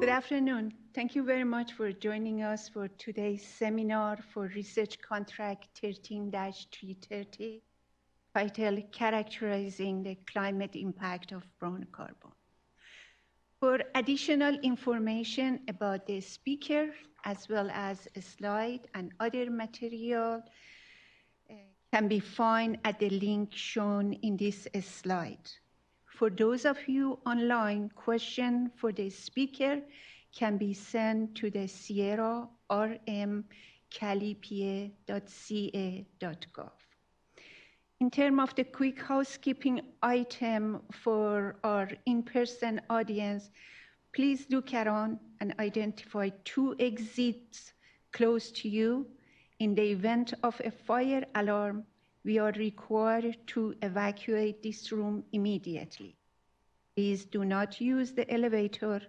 Good afternoon. Thank you very much for joining us for today's seminar for Research Contract 13-330, titled Characterizing the Climate Impact of Brown Carbon. For additional information about the speaker, as well as a slide and other material, can be found at the link shown in this slide. For those of you online, questions for the speaker can be sent to the sierra.rm.calipa.ca.gov. In terms of the quick housekeeping item for our in-person audience, please look around and identify 2 exits close to you. In the event of a fire alarm, we are required to evacuate this room immediately. Please do not use the elevator.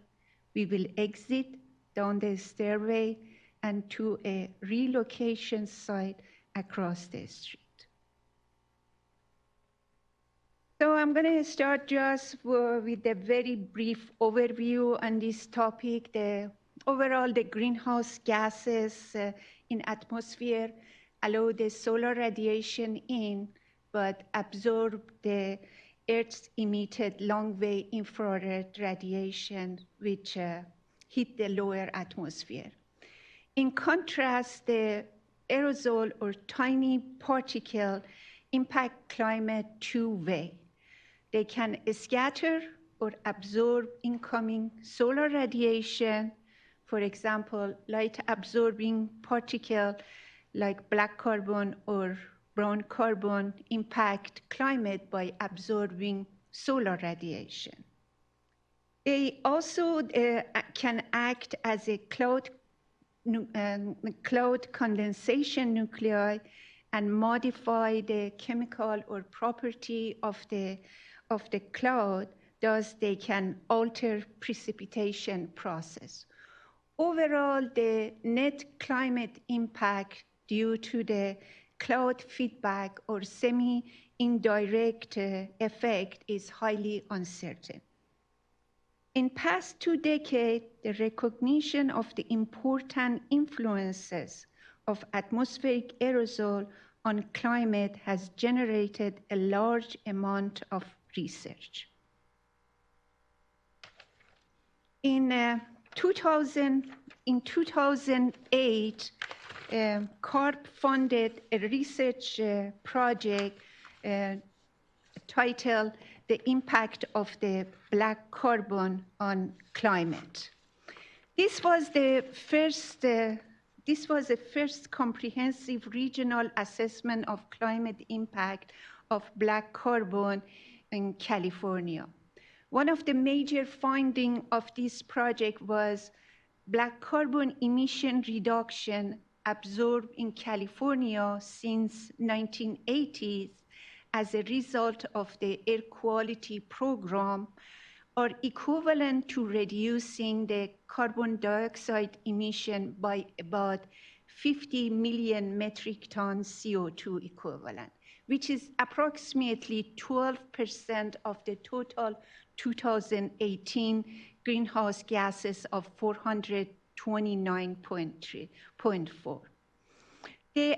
We will exit down the stairway and to a relocation site across the street. So I'm going to start just with a very brief overview on this topic. Overall, the greenhouse gases in atmosphere allow the solar radiation in, but absorb the Earth's emitted long-wave infrared radiation, which hit the lower atmosphere. In contrast, the aerosol or tiny particle impact climate 2-way. They can scatter or absorb incoming solar radiation. For example, light-absorbing particle like black carbon or brown carbon impact climate by absorbing solar radiation. They also can act as a cloud condensation nuclei and modify the chemical or property of the cloud, thus they can alter precipitation process. Overall, the net climate impact due to the cloud feedback or semi-indirect effect is highly uncertain. In past 2 decades, the recognition of the important influences of atmospheric aerosol on climate has generated a large amount of research. In 2008, CARB funded a research project titled The Impact of the Black Carbon on Climate. This was the first comprehensive regional assessment of climate impact of black carbon in California. One of the major findings of this project was black carbon emission reduction absorbed in California since 1980s as a result of the air quality program are equivalent to reducing the carbon dioxide emission by about 50 million metric tons CO2 equivalent, which is approximately 12% of the total 2018 greenhouse gases of 429.4. The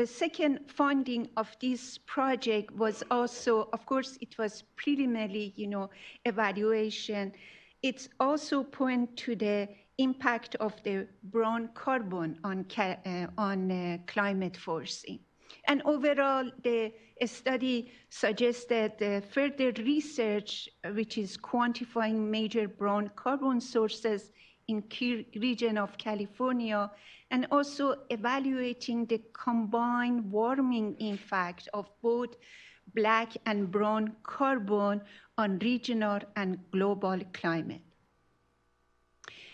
second finding of this project was also, of course, it was preliminary, evaluation. It's also point to the impact of the brown carbon on climate forcing. And overall, the study suggested further research, which is quantifying major brown carbon sources in key region of California, and also evaluating the combined warming impact of both black and brown carbon on regional and global climate.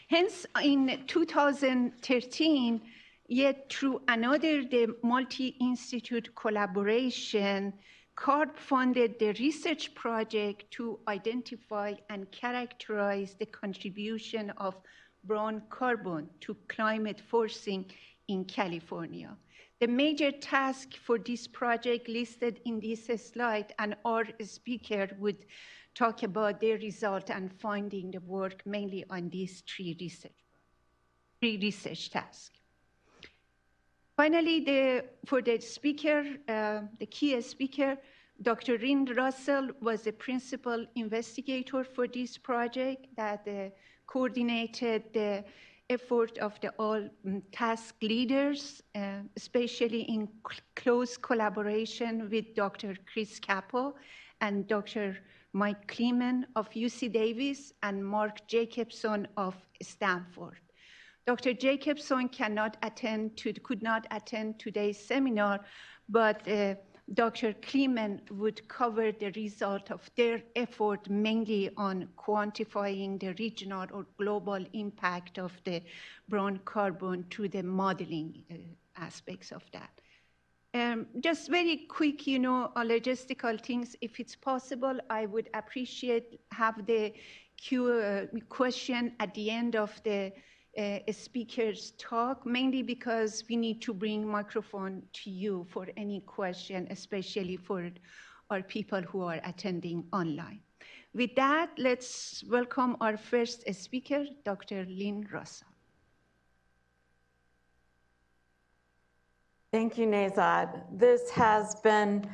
Hence, in 2013, yet through the multi-institute collaboration, CARB funded the research project to identify and characterize the contribution of brown carbon to climate forcing in California. The major task for this project listed in this slide, and our speaker would talk about their result and finding the work mainly on these three research tasks. Finally, for the speaker, the key speaker, Dr. Lynn Russell was the principal investigator for this project that coordinated the effort of the all task leaders, especially in close collaboration with Dr. Chris Capo and Dr. Mike Kleeman of UC Davis and Mark Jacobson of Stanford. Dr. Jacobson could not attend today's seminar, but Dr. Kleeman would cover the result of their effort mainly on quantifying the regional or global impact of the brown carbon to the modeling aspects of that. Just very quick, logistical things. If it's possible, I would appreciate have the question at the end of the speaker's talk, mainly because we need to bring microphone to you for any question, especially for our people who are attending online. With that, let's welcome our first speaker, Dr. Lynn Russell. Thank you, Nezat. This has been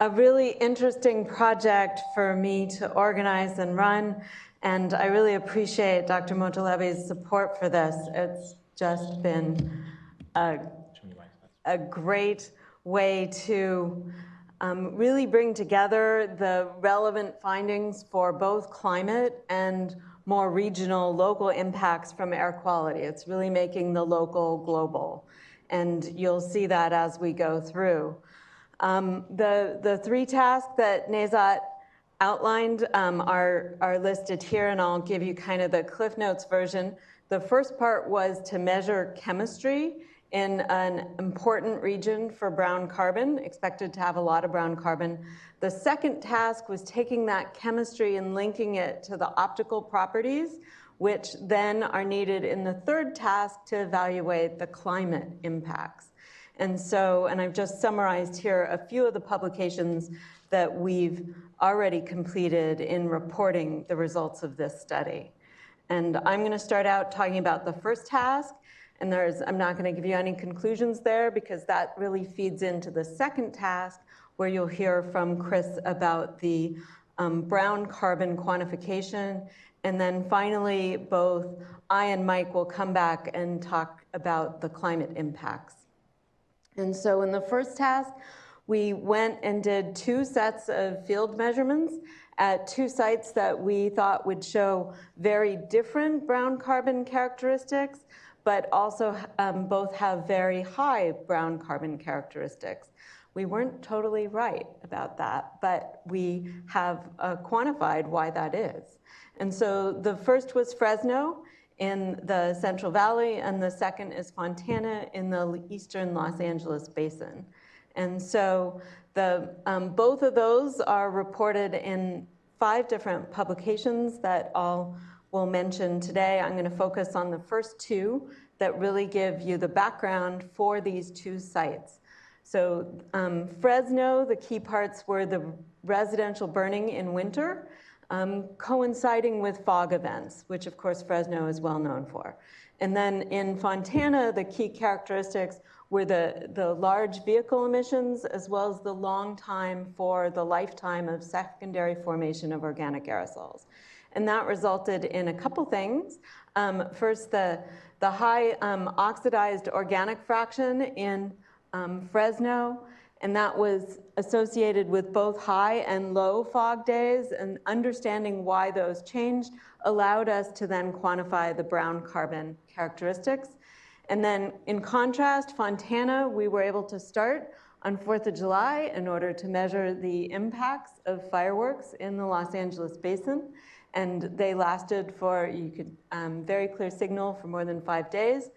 a really interesting project for me to organize and run. And I really appreciate Dr. Motalebi's support for this. It's just been a great way to really bring together the relevant findings for both climate and more regional local impacts from air quality. It's really making the local global. And you'll see that as we go through. The three tasks that Nezat outlined are listed here, and I'll give you kind of the Cliff Notes version. The first part was to measure chemistry in an important region for brown carbon, expected to have a lot of brown carbon. The second task was taking that chemistry and linking it to the optical properties, which then are needed in the third task to evaluate the climate impacts. And I've just summarized here a few of the publications that we've already completed in reporting the results of this study. And I'm going to start out talking about the first task, and I'm not going to give you any conclusions there because that really feeds into the second task where you'll hear from Chris about the brown carbon quantification. And then finally, both I and Mike will come back and talk about the climate impacts. And so in the first task, we went and did 2 sets of field measurements at 2 sites that we thought would show very different brown carbon characteristics, but also both have very high brown carbon characteristics. We weren't totally right about that, but we have quantified why that is. And so the first was Fresno in the Central Valley, and the second is Fontana in the eastern Los Angeles basin. And so both of those are reported in 5 different publications that we'll mention today. I'm going to focus on the first 2 that really give you the background for these 2 sites. So Fresno, the key parts were the residential burning in winter, coinciding with fog events, which of course Fresno is well known for. And then in Fontana, the key characteristics were the large vehicle emissions as well as the long time for the lifetime of secondary formation of organic aerosols. And that resulted in a couple things. First, the high oxidized organic fraction in Fresno, and that was associated with both high and low fog days, and understanding why those changed allowed us to then quantify the brown carbon characteristics. And then in contrast, Fontana, we were able to start on 4th of July in order to measure the impacts of fireworks in the Los Angeles basin. And they lasted for, very clear signal for more than 5 days.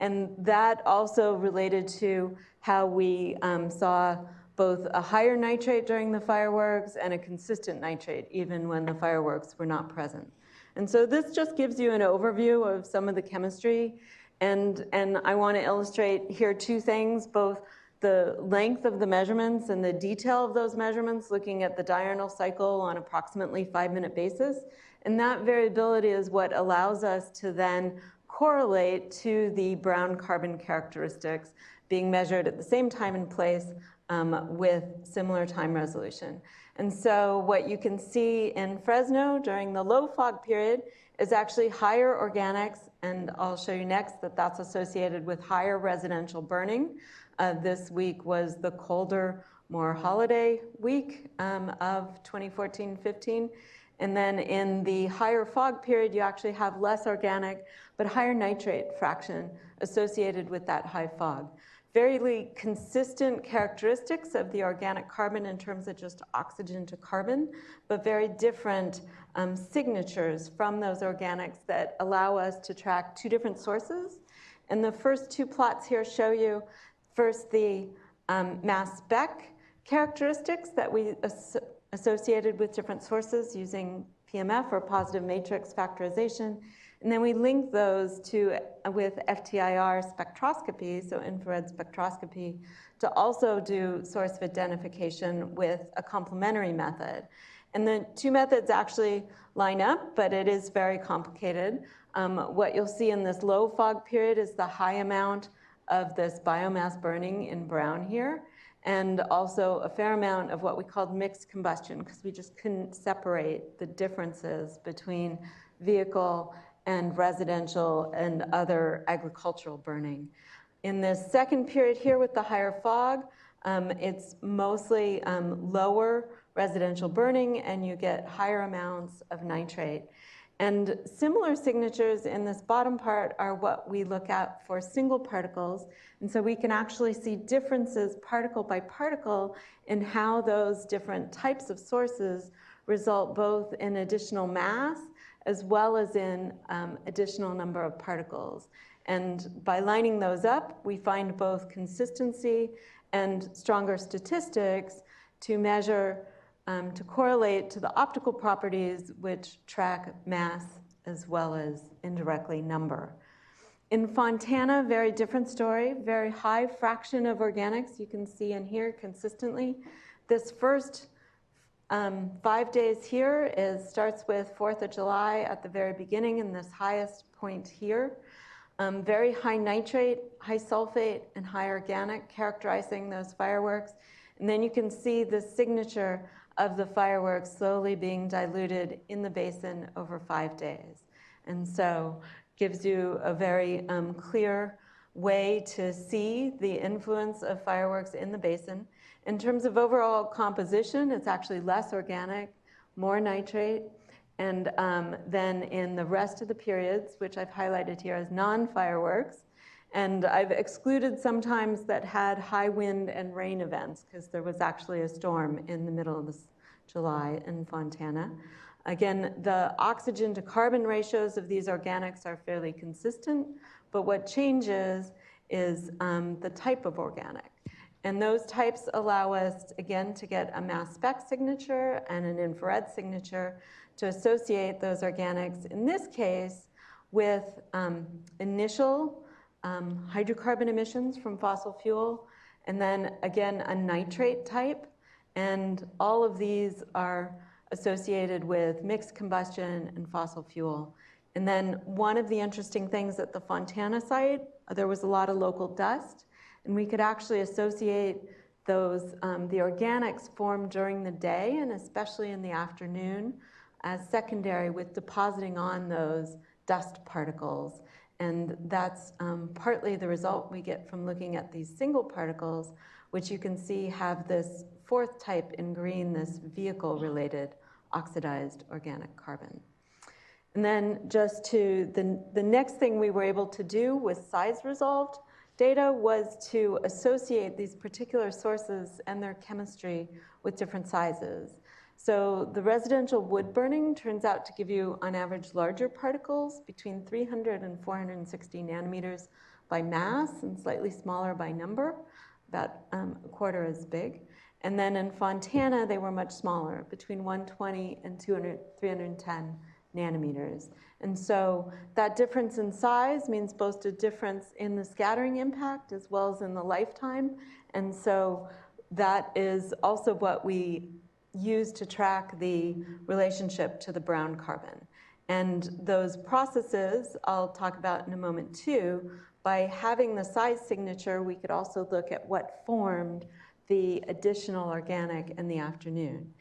And that also related to how we saw both a higher nitrate during the fireworks and a consistent nitrate, even when the fireworks were not present. And so this just gives you an overview of some of the chemistry. And I want to illustrate here 2 things, both the length of the measurements and the detail of those measurements, looking at the diurnal cycle on approximately 5-minute basis. And that variability is what allows us to then correlate to the brown carbon characteristics being measured at the same time and place with similar time resolution. And so what you can see in Fresno during the low fog period is actually higher organics, and I'll show you next that that's associated with higher residential burning. This week was the colder, more holiday week of 2014-15. And then in the higher fog period, you actually have less organic, but higher nitrate fraction associated with that high fog. Very consistent characteristics of the organic carbon in terms of just oxygen to carbon, but very different signatures from those organics that allow us to track two different sources. And the first two plots here show you first the mass spec characteristics that we associated with different sources using PMF or positive matrix factorization. And then we link those with FTIR spectroscopy, so infrared spectroscopy, to also do source of identification with a complementary method. And the two methods actually line up, but it is very complicated. What you'll see in this low fog period is the high amount of this biomass burning in brown here, and also a fair amount of what we called mixed combustion, because we just couldn't separate the differences between vehicle and residential and other agricultural burning. In this second period here with the higher fog, it's mostly lower residential burning, and you get higher amounts of nitrate. And similar signatures in this bottom part are what we look at for single particles. And so we can actually see differences particle by particle in how those different types of sources result both in additional mass as well as in additional number of particles. And by lining those up, we find both consistency and stronger statistics to measure, to correlate to the optical properties which track mass as well as indirectly number. In Fontana, very different story, very high fraction of organics you can see in here consistently. This first 5 days here starts with 4th of July at the very beginning in this highest point here. Very high nitrate, high sulfate, and high organic, characterizing those fireworks. And then you can see the signature of the fireworks slowly being diluted in the basin over 5 days. And so gives you a very clear way to see the influence of fireworks in the basin. In terms of overall composition, it's actually less organic, more nitrate, and then in the rest of the periods, which I've highlighted here as non-fireworks, and I've excluded sometimes that had high wind and rain events because there was actually a storm in the middle of this July in Fontana. Again, the oxygen to carbon ratios of these organics are fairly consistent, but what changes is the type of organic. And those types allow us, again, to get a mass spec signature and an infrared signature to associate those organics, in this case, with initial hydrocarbon emissions from fossil fuel, and then, again, a nitrate type. And all of these are associated with mixed combustion and fossil fuel. And then one of the interesting things at the Fontana site, there was a lot of local dust, and we could actually associate those, the organics formed during the day and especially in the afternoon as secondary with depositing on those dust particles. And that's partly the result we get from looking at these single particles, which you can see have this fourth type in green, this vehicle-related oxidized organic carbon. And then just to the next thing we were able to do with size-resolved data was to associate these particular sources and their chemistry with different sizes. So the residential wood burning turns out to give you, on average, larger particles between 300 and 460 nanometers by mass and slightly smaller by number, about a quarter as big. And then in Fontana, they were much smaller, between 120 and 310 nanometers. And so that difference in size means both a difference in the scattering impact as well as in the lifetime. And so that is also what we use to track the relationship to the brown carbon. And those processes I'll talk about in a moment too. By having the size signature, we could also look at what formed the additional organic in the afternoon.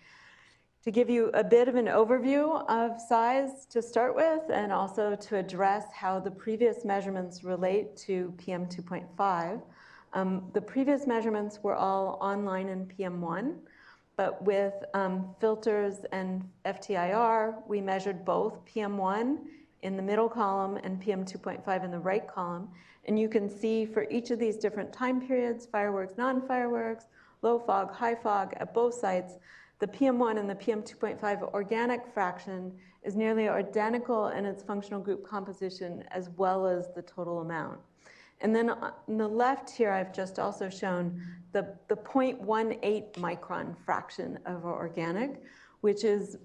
To give you a bit of an overview of size to start with, and also to address how the previous measurements relate to PM2.5, the previous measurements were all online in PM1, but with filters and FTIR, we measured both PM1 in the middle column and PM2.5 in the right column. And you can see for each of these different time periods, fireworks, non-fireworks, low fog, high fog at both sites, the PM1 and the PM2.5 organic fraction is nearly identical in its functional group composition as well as the total amount. And then on the left here, I've just also shown the 0.18 micron fraction of our organic, which is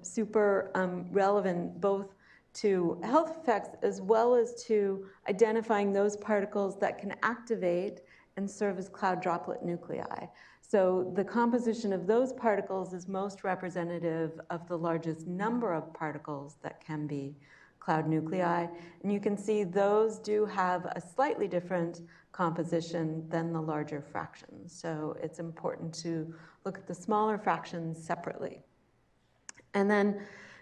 super relevant both to health effects as well as to identifying those particles that can activate and serve as cloud droplet nuclei. So the composition of those particles is most representative of the largest number of particles that can be cloud nuclei. And you can see those do have a slightly different composition than the larger fractions. So it's important to look at the smaller fractions separately. And then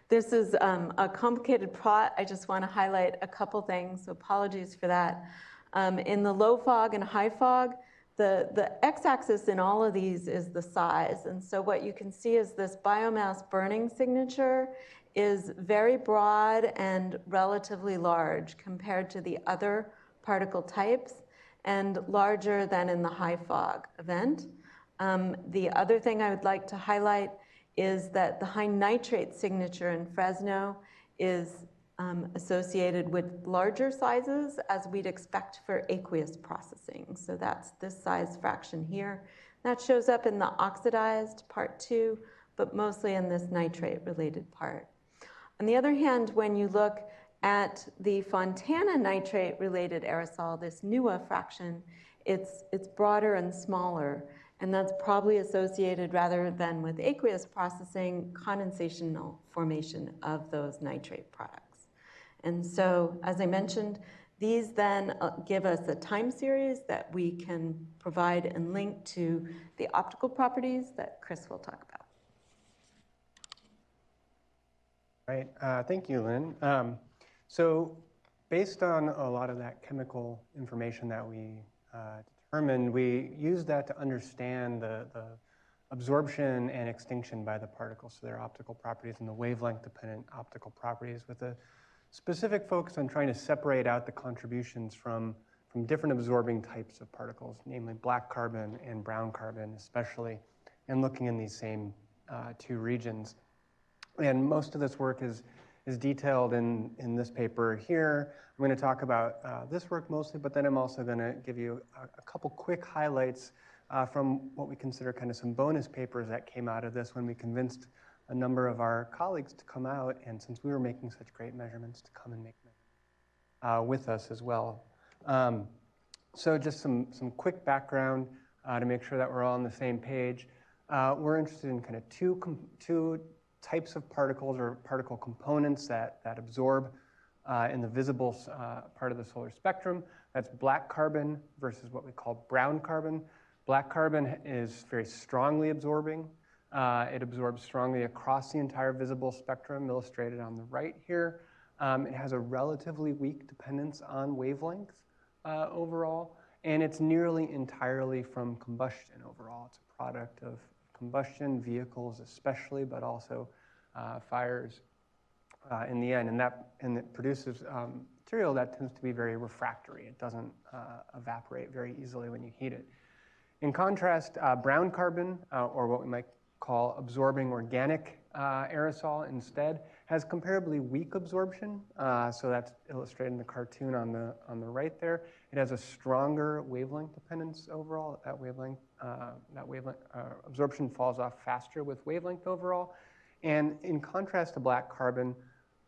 this is a complicated plot. I just want to highlight a couple things, so apologies for that. In the low fog and high fog, the x-axis in all of these is the size. And so what you can see is this biomass burning signature is very broad and relatively large compared to the other particle types and larger than in the high fog event. The other thing I would like to highlight is that the high nitrate signature in Fresno is associated with larger sizes as we'd expect for aqueous processing. So that's this size fraction here. That shows up in the oxidized part 2, but mostly in this nitrate related part. On the other hand, when you look at the Fontana nitrate related aerosol, this NUA fraction, it's broader and smaller. And that's probably associated, rather than with aqueous processing, condensational formation of those nitrate products. And so, as I mentioned, these then give us a time series that we can provide and link to the optical properties that Chris will talk about. Right. Thank you, Lynn. So based on a lot of that chemical information that we determined, we used that to understand the absorption and extinction by the particles, so their optical properties and the wavelength-dependent optical properties, with a specific focus on trying to separate out the contributions from different absorbing types of particles, namely black carbon and brown carbon especially, and looking in these same two regions. And most of this work is detailed in this paper here. I'm going to talk about this work mostly, but then I'm also going to give you a couple quick highlights from what we consider kind of some bonus papers that came out of this when we convinced a number of our colleagues to come out, and since we were making such great measurements, to come and make measurements with us as well. So just some quick background to make sure that we're all on the same page. We're interested in kind of two types of particles or particle components that absorb in the visible part of the solar spectrum. That's black carbon versus what we call brown carbon. Black carbon is very strongly absorbing. It absorbs strongly across the entire visible spectrum, illustrated on the right here. It has a relatively weak dependence on wavelength overall, and it's nearly entirely from combustion overall. It's a product of combustion, vehicles especially, but also fires in the end. And it produces material that tends to be very refractory. It doesn't evaporate very easily when you heat it. In contrast, brown carbon, or what we might call absorbing organic aerosol instead, has comparably weak absorption. So that's illustrated in the cartoon on the right there. It has a stronger wavelength dependence overall. That wavelength absorption falls off faster with wavelength overall. And in contrast to black carbon,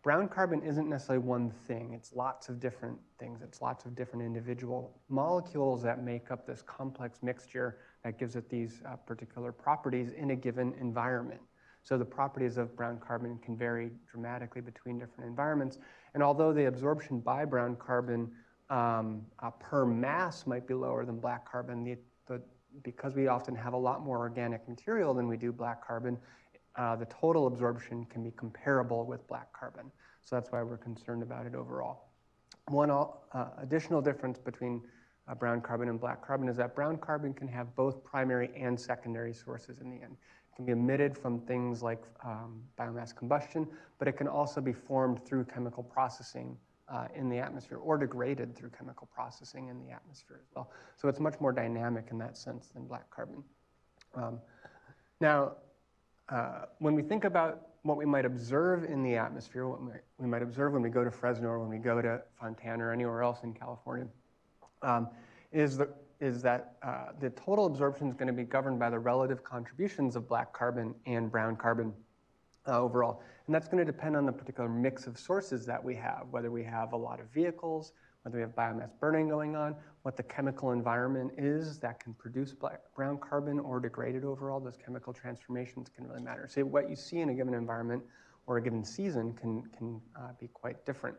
brown carbon isn't necessarily one thing. It's lots of different things. It's lots of different individual molecules that make up this complex mixture that gives it these particular properties in a given environment. So the properties of brown carbon can vary dramatically between different environments. And although the absorption by brown carbon per mass might be lower than black carbon, because we often have a lot more organic material than we do black carbon, the total absorption can be comparable with black carbon. So that's why we're concerned about it overall. One additional difference between brown carbon and black carbon is that brown carbon can have both primary and secondary sources in the end. It can be emitted from things like biomass combustion, but it can also be formed through chemical processing in the atmosphere, or degraded through chemical processing in the atmosphere as well. So it's much more dynamic in that sense than black carbon. Now, when we think about what we might observe in the atmosphere, what we might observe when we go to Fresno or when we go to Fontana or anywhere else in California, is that the total absorption is going to be governed by the relative contributions of black carbon and brown carbon overall. And that's going to depend on the particular mix of sources that we have, whether we have a lot of vehicles, whether we have biomass burning going on, what the chemical environment is that can produce brown carbon or degrade it overall. Those chemical transformations can really matter. So what you see in a given environment or a given season can be quite different.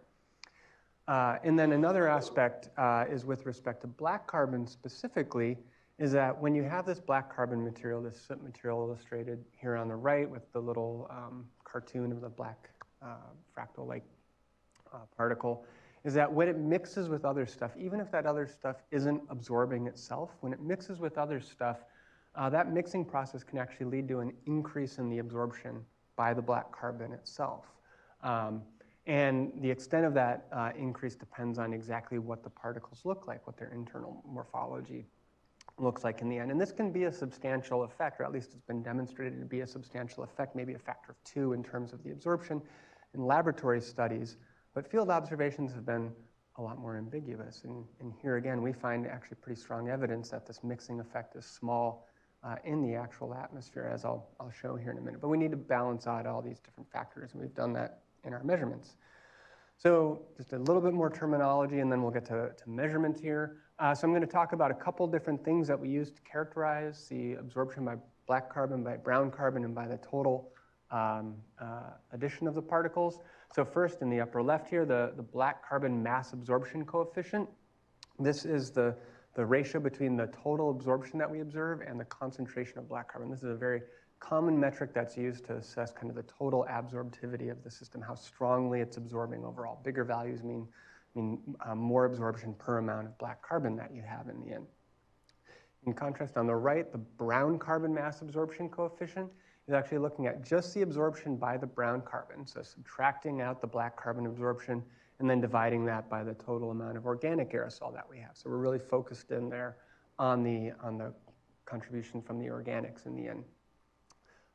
And then another aspect is with respect to black carbon specifically, is that when you have this black carbon material, this soot material illustrated here on the right with the little cartoon of the black fractal-like particle, is that when it mixes with other stuff, even if that other stuff isn't absorbing itself, when it mixes with other stuff, that mixing process can actually lead to an increase in the absorption by the black carbon itself. And the extent of that increase depends on exactly what the particles look like, what their internal morphology looks like in the end. And this can be a substantial effect, or at least it's been demonstrated to be a substantial effect, maybe a factor of 2 in terms of the absorption in laboratory studies. But field observations have been a lot more ambiguous. And here again, we find actually pretty strong evidence that this mixing effect is small in the actual atmosphere, as I'll show here in a minute. But we need to balance out all these different factors, and we've done that in our measurements. So just a little bit more terminology, and then we'll get to measurements here. So I'm going to talk about a couple different things that we use to characterize the absorption by black carbon, by brown carbon, and by the total addition of the particles. So first, in the upper left here, the black carbon mass absorption coefficient. This is the ratio between the total absorption that we observe and the concentration of black carbon. This is a very common metric that's used to assess kind of the total absorptivity of the system, how strongly it's absorbing overall. Bigger values mean more absorption per amount of black carbon that you have in the end. In contrast, on the right, the brown carbon mass absorption coefficient is actually looking at just the absorption by the brown carbon, so subtracting out the black carbon absorption and then dividing that by the total amount of organic aerosol that we have. So we're really focused in there on the contribution from the organics in the end.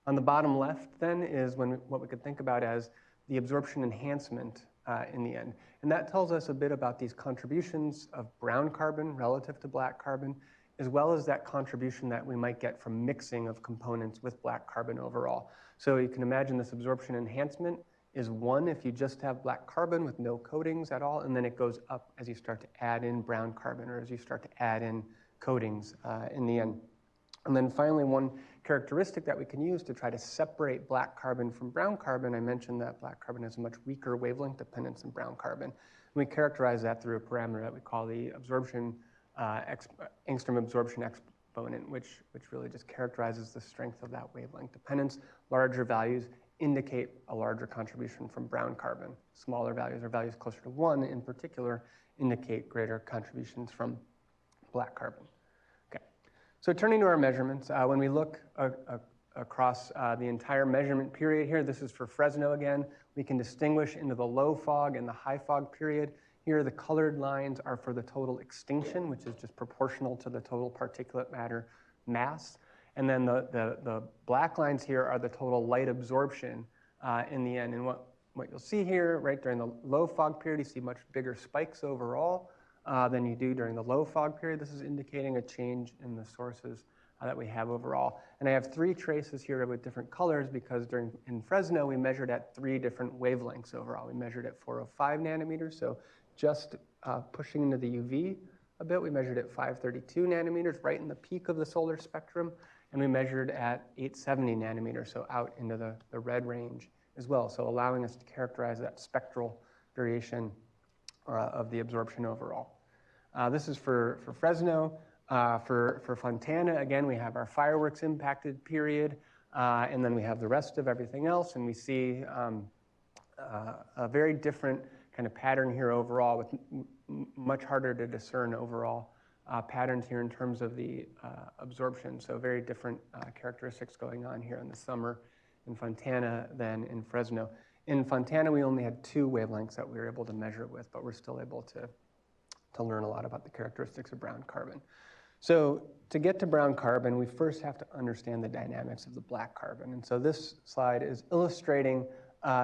On the bottom left then is what we could think about as the absorption enhancement in the end. And that tells us a bit about these contributions of brown carbon relative to black carbon, as well as that contribution that we might get from mixing of components with black carbon overall. So you can imagine this absorption enhancement is 1 if you just have black carbon with no coatings at all, and then it goes up as you start to add in brown carbon or as you start to add in coatings in the end. And then finally, one characteristic that we can use to try to separate black carbon from brown carbon, I mentioned that black carbon has a much weaker wavelength dependence than brown carbon. And we characterize that through a parameter that we call the absorption, angstrom absorption exponent, which really just characterizes the strength of that wavelength dependence. Larger values indicate a larger contribution from brown carbon. Smaller values, or values closer to 1 in particular, indicate greater contributions from black carbon. So turning to our measurements, when we look across the entire measurement period here, this is for Fresno again, we can distinguish into the low fog and the high fog period. Here the colored lines are for the total extinction, which is just proportional to the total particulate matter mass. And then the black lines here are the total light absorption in the end. And what you'll see here, right during the low fog period, you see much bigger spikes overall than you do during the low fog period. This is indicating a change in the sources that we have overall. And I have 3 traces here with different colors because in Fresno, we measured at 3 different wavelengths overall. We measured at 405 nanometers, so just pushing into the UV a bit. We measured at 532 nanometers, right in the peak of the solar spectrum. And we measured at 870 nanometers, so out into the red range as well, so allowing us to characterize that spectral variation of the absorption overall. This is for Fresno. For Fontana, again, we have our fireworks impacted period, and then we have the rest of everything else, and we see a very different kind of pattern here overall, with much harder to discern overall patterns here in terms of the absorption. So very different characteristics going on here in the summer in Fontana than in Fresno. In Fontana, we only had 2 wavelengths that we were able to measure with, but we're still able to learn a lot about the characteristics of brown carbon. So to get to brown carbon, we first have to understand the dynamics of the black carbon. And so this slide is illustrating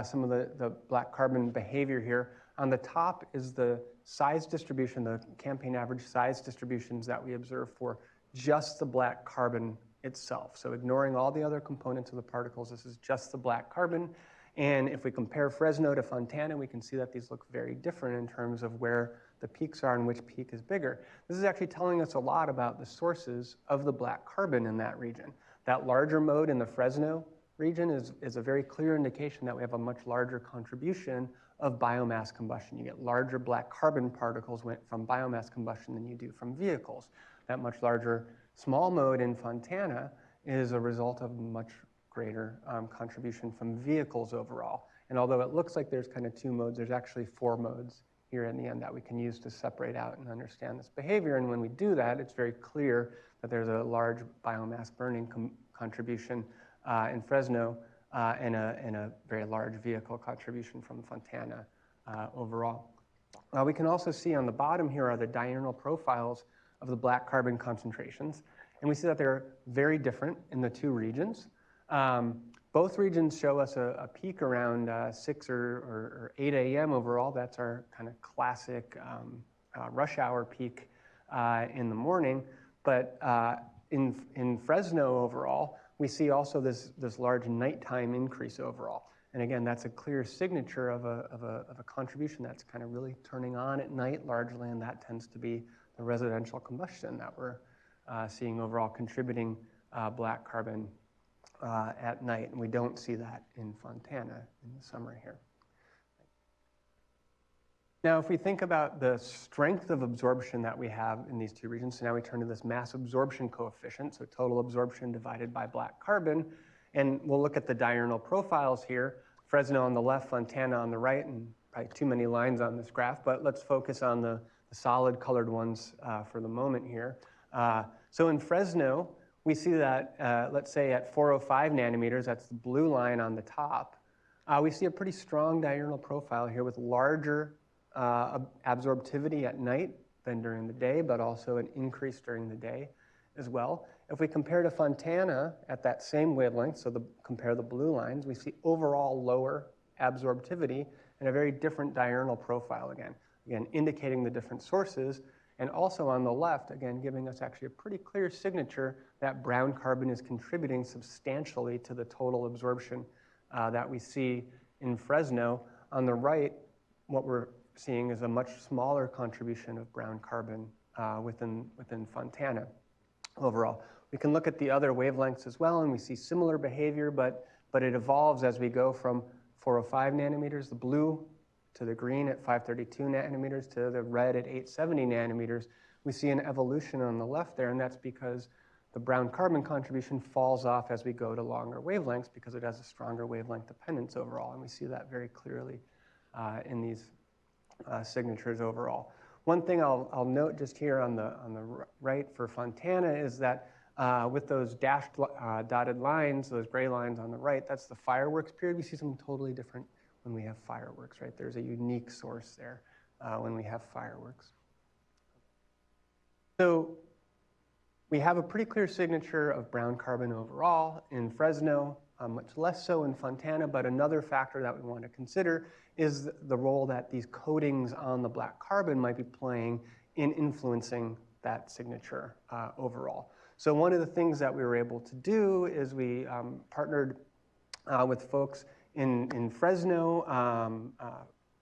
some of the black carbon behavior here. On the top is the size distribution, the campaign average size distributions that we observe for just the black carbon itself. So ignoring all the other components of the particles, this is just the black carbon. And if we compare Fresno to Fontana, we can see that these look very different in terms of where the peaks are and which peak is bigger. This is actually telling us a lot about the sources of the black carbon in that region. That larger mode in the Fresno region is a very clear indication that we have a much larger contribution of biomass combustion. You get larger black carbon particles from biomass combustion than you do from vehicles. That much larger small mode in Fontana is a result of much greater contribution from vehicles overall. And although it looks like there's kind of 2 modes, there's actually 4 modes here in the end that we can use to separate out and understand this behavior. And when we do that, it's very clear that there's a large biomass burning contribution in Fresno and a very large vehicle contribution from Fontana overall. We can also see on the bottom here are the diurnal profiles of the black carbon concentrations. And we see that they're very different in the 2 regions. Both regions show us a peak around 6 or 8 a.m. overall. That's our kind of classic rush hour peak in the morning. But in Fresno overall, we see also this large nighttime increase overall. And again, that's a clear signature of a contribution that's kind of really turning on at night largely, and that tends to be the residential combustion that we're seeing overall contributing black carbon at night, and we don't see that in Fontana in the summer here. Now, if we think about the strength of absorption that we have in these 2 regions, so now we turn to this mass absorption coefficient, so total absorption divided by black carbon, and we'll look at the diurnal profiles here. Fresno on the left, Fontana on the right, and probably too many lines on this graph, but let's focus on the solid colored ones for the moment here. So in Fresno, we see that, let's say at 405 nanometers, that's the blue line on the top, we see a pretty strong diurnal profile here with larger absorptivity at night than during the day, but also an increase during the day as well. If we compare to Fontana at that same wavelength, so compare the blue lines, we see overall lower absorptivity and a very different diurnal profile again indicating the different sources. And also on the left, again, giving us actually a pretty clear signature that brown carbon is contributing substantially to the total absorption that we see in Fresno. On the right, what we're seeing is a much smaller contribution of brown carbon within Fontana overall. We can look at the other wavelengths as well, and we see similar behavior, but it evolves as we go from 405 nanometers, the blue, to the green at 532 nanometers, to the red at 870 nanometers. We see an evolution on the left there, and that's because the brown carbon contribution falls off as we go to longer wavelengths because it has a stronger wavelength dependence overall, and we see that very clearly in these signatures overall. One thing I'll note just here on the right for Fontana is that with those dashed dotted lines, those gray lines on the right, that's the fireworks period. We see something totally different when we have fireworks, right? There's a unique source there when we have fireworks. So we have a pretty clear signature of brown carbon overall in Fresno, much less so in Fontana, but another factor that we want to consider is the role that these coatings on the black carbon might be playing in influencing that signature overall. So one of the things that we were able to do is we partnered with folks in Fresno,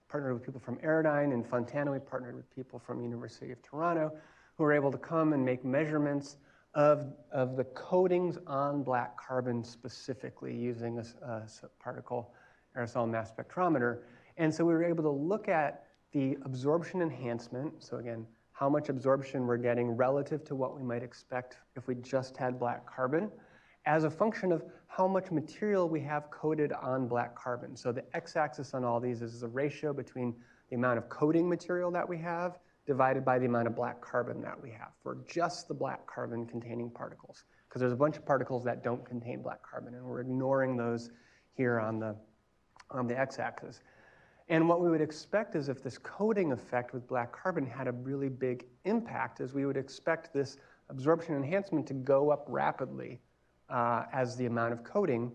partnered with people from Aerodyne. In Fontana, we partnered with people from University of Toronto who were able to come and make measurements of the coatings on black carbon specifically using a particle aerosol mass spectrometer. And so we were able to look at the absorption enhancement. So again, how much absorption we're getting relative to what we might expect if we just had black carbon as a function of how much material we have coated on black carbon. So the x-axis on all these is the ratio between the amount of coating material that we have divided by the amount of black carbon that we have for just the black carbon containing particles. Because there's a bunch of particles that don't contain black carbon, and we're ignoring those here on the x-axis. And what we would expect is if this coating effect with black carbon had a really big impact, is we would expect this absorption enhancement to go up rapidly as the amount of coating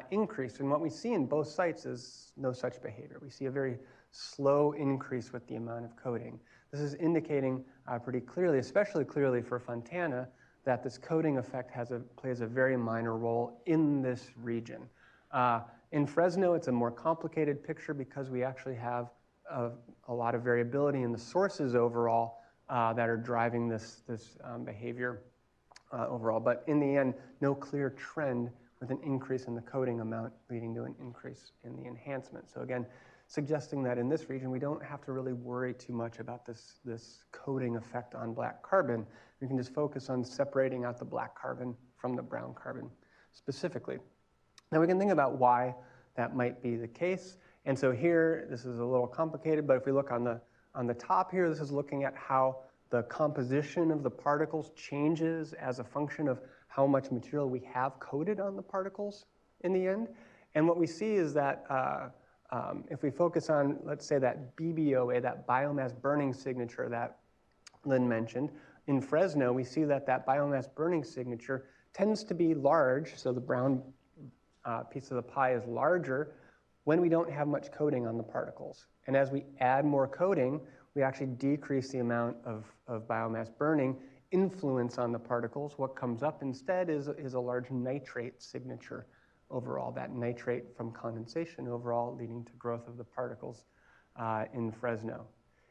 increased. And what we see in both sites is no such behavior. We see a very slow increase with the amount of coating. This is indicating pretty clearly, especially clearly for Fontana, that this coating effect plays a very minor role in this region. In Fresno, it's a more complicated picture because we actually have a lot of variability in the sources overall that are driving this behavior overall. But in the end, no clear trend with an increase in the coating amount leading to an increase in the enhancement. So again, suggesting that in this region, we don't have to really worry too much about this coating effect on black carbon. We can just focus on separating out the black carbon from the brown carbon specifically. Now we can think about why that might be the case. And so here, this is a little complicated, but if we look on the top here, this is looking at how the composition of the particles changes as a function of how much material we have coated on the particles in the end. And what we see is that if we focus on, let's say, that BBOA, that biomass burning signature that Lynn mentioned, in Fresno, we see that biomass burning signature tends to be large, so the brown piece of the pie is larger when we don't have much coating on the particles. And as we add more coating, we actually decrease the amount of biomass burning influence on the particles. What comes up instead is a large nitrate signature overall, that nitrate from condensation overall leading to growth of the particles in Fresno.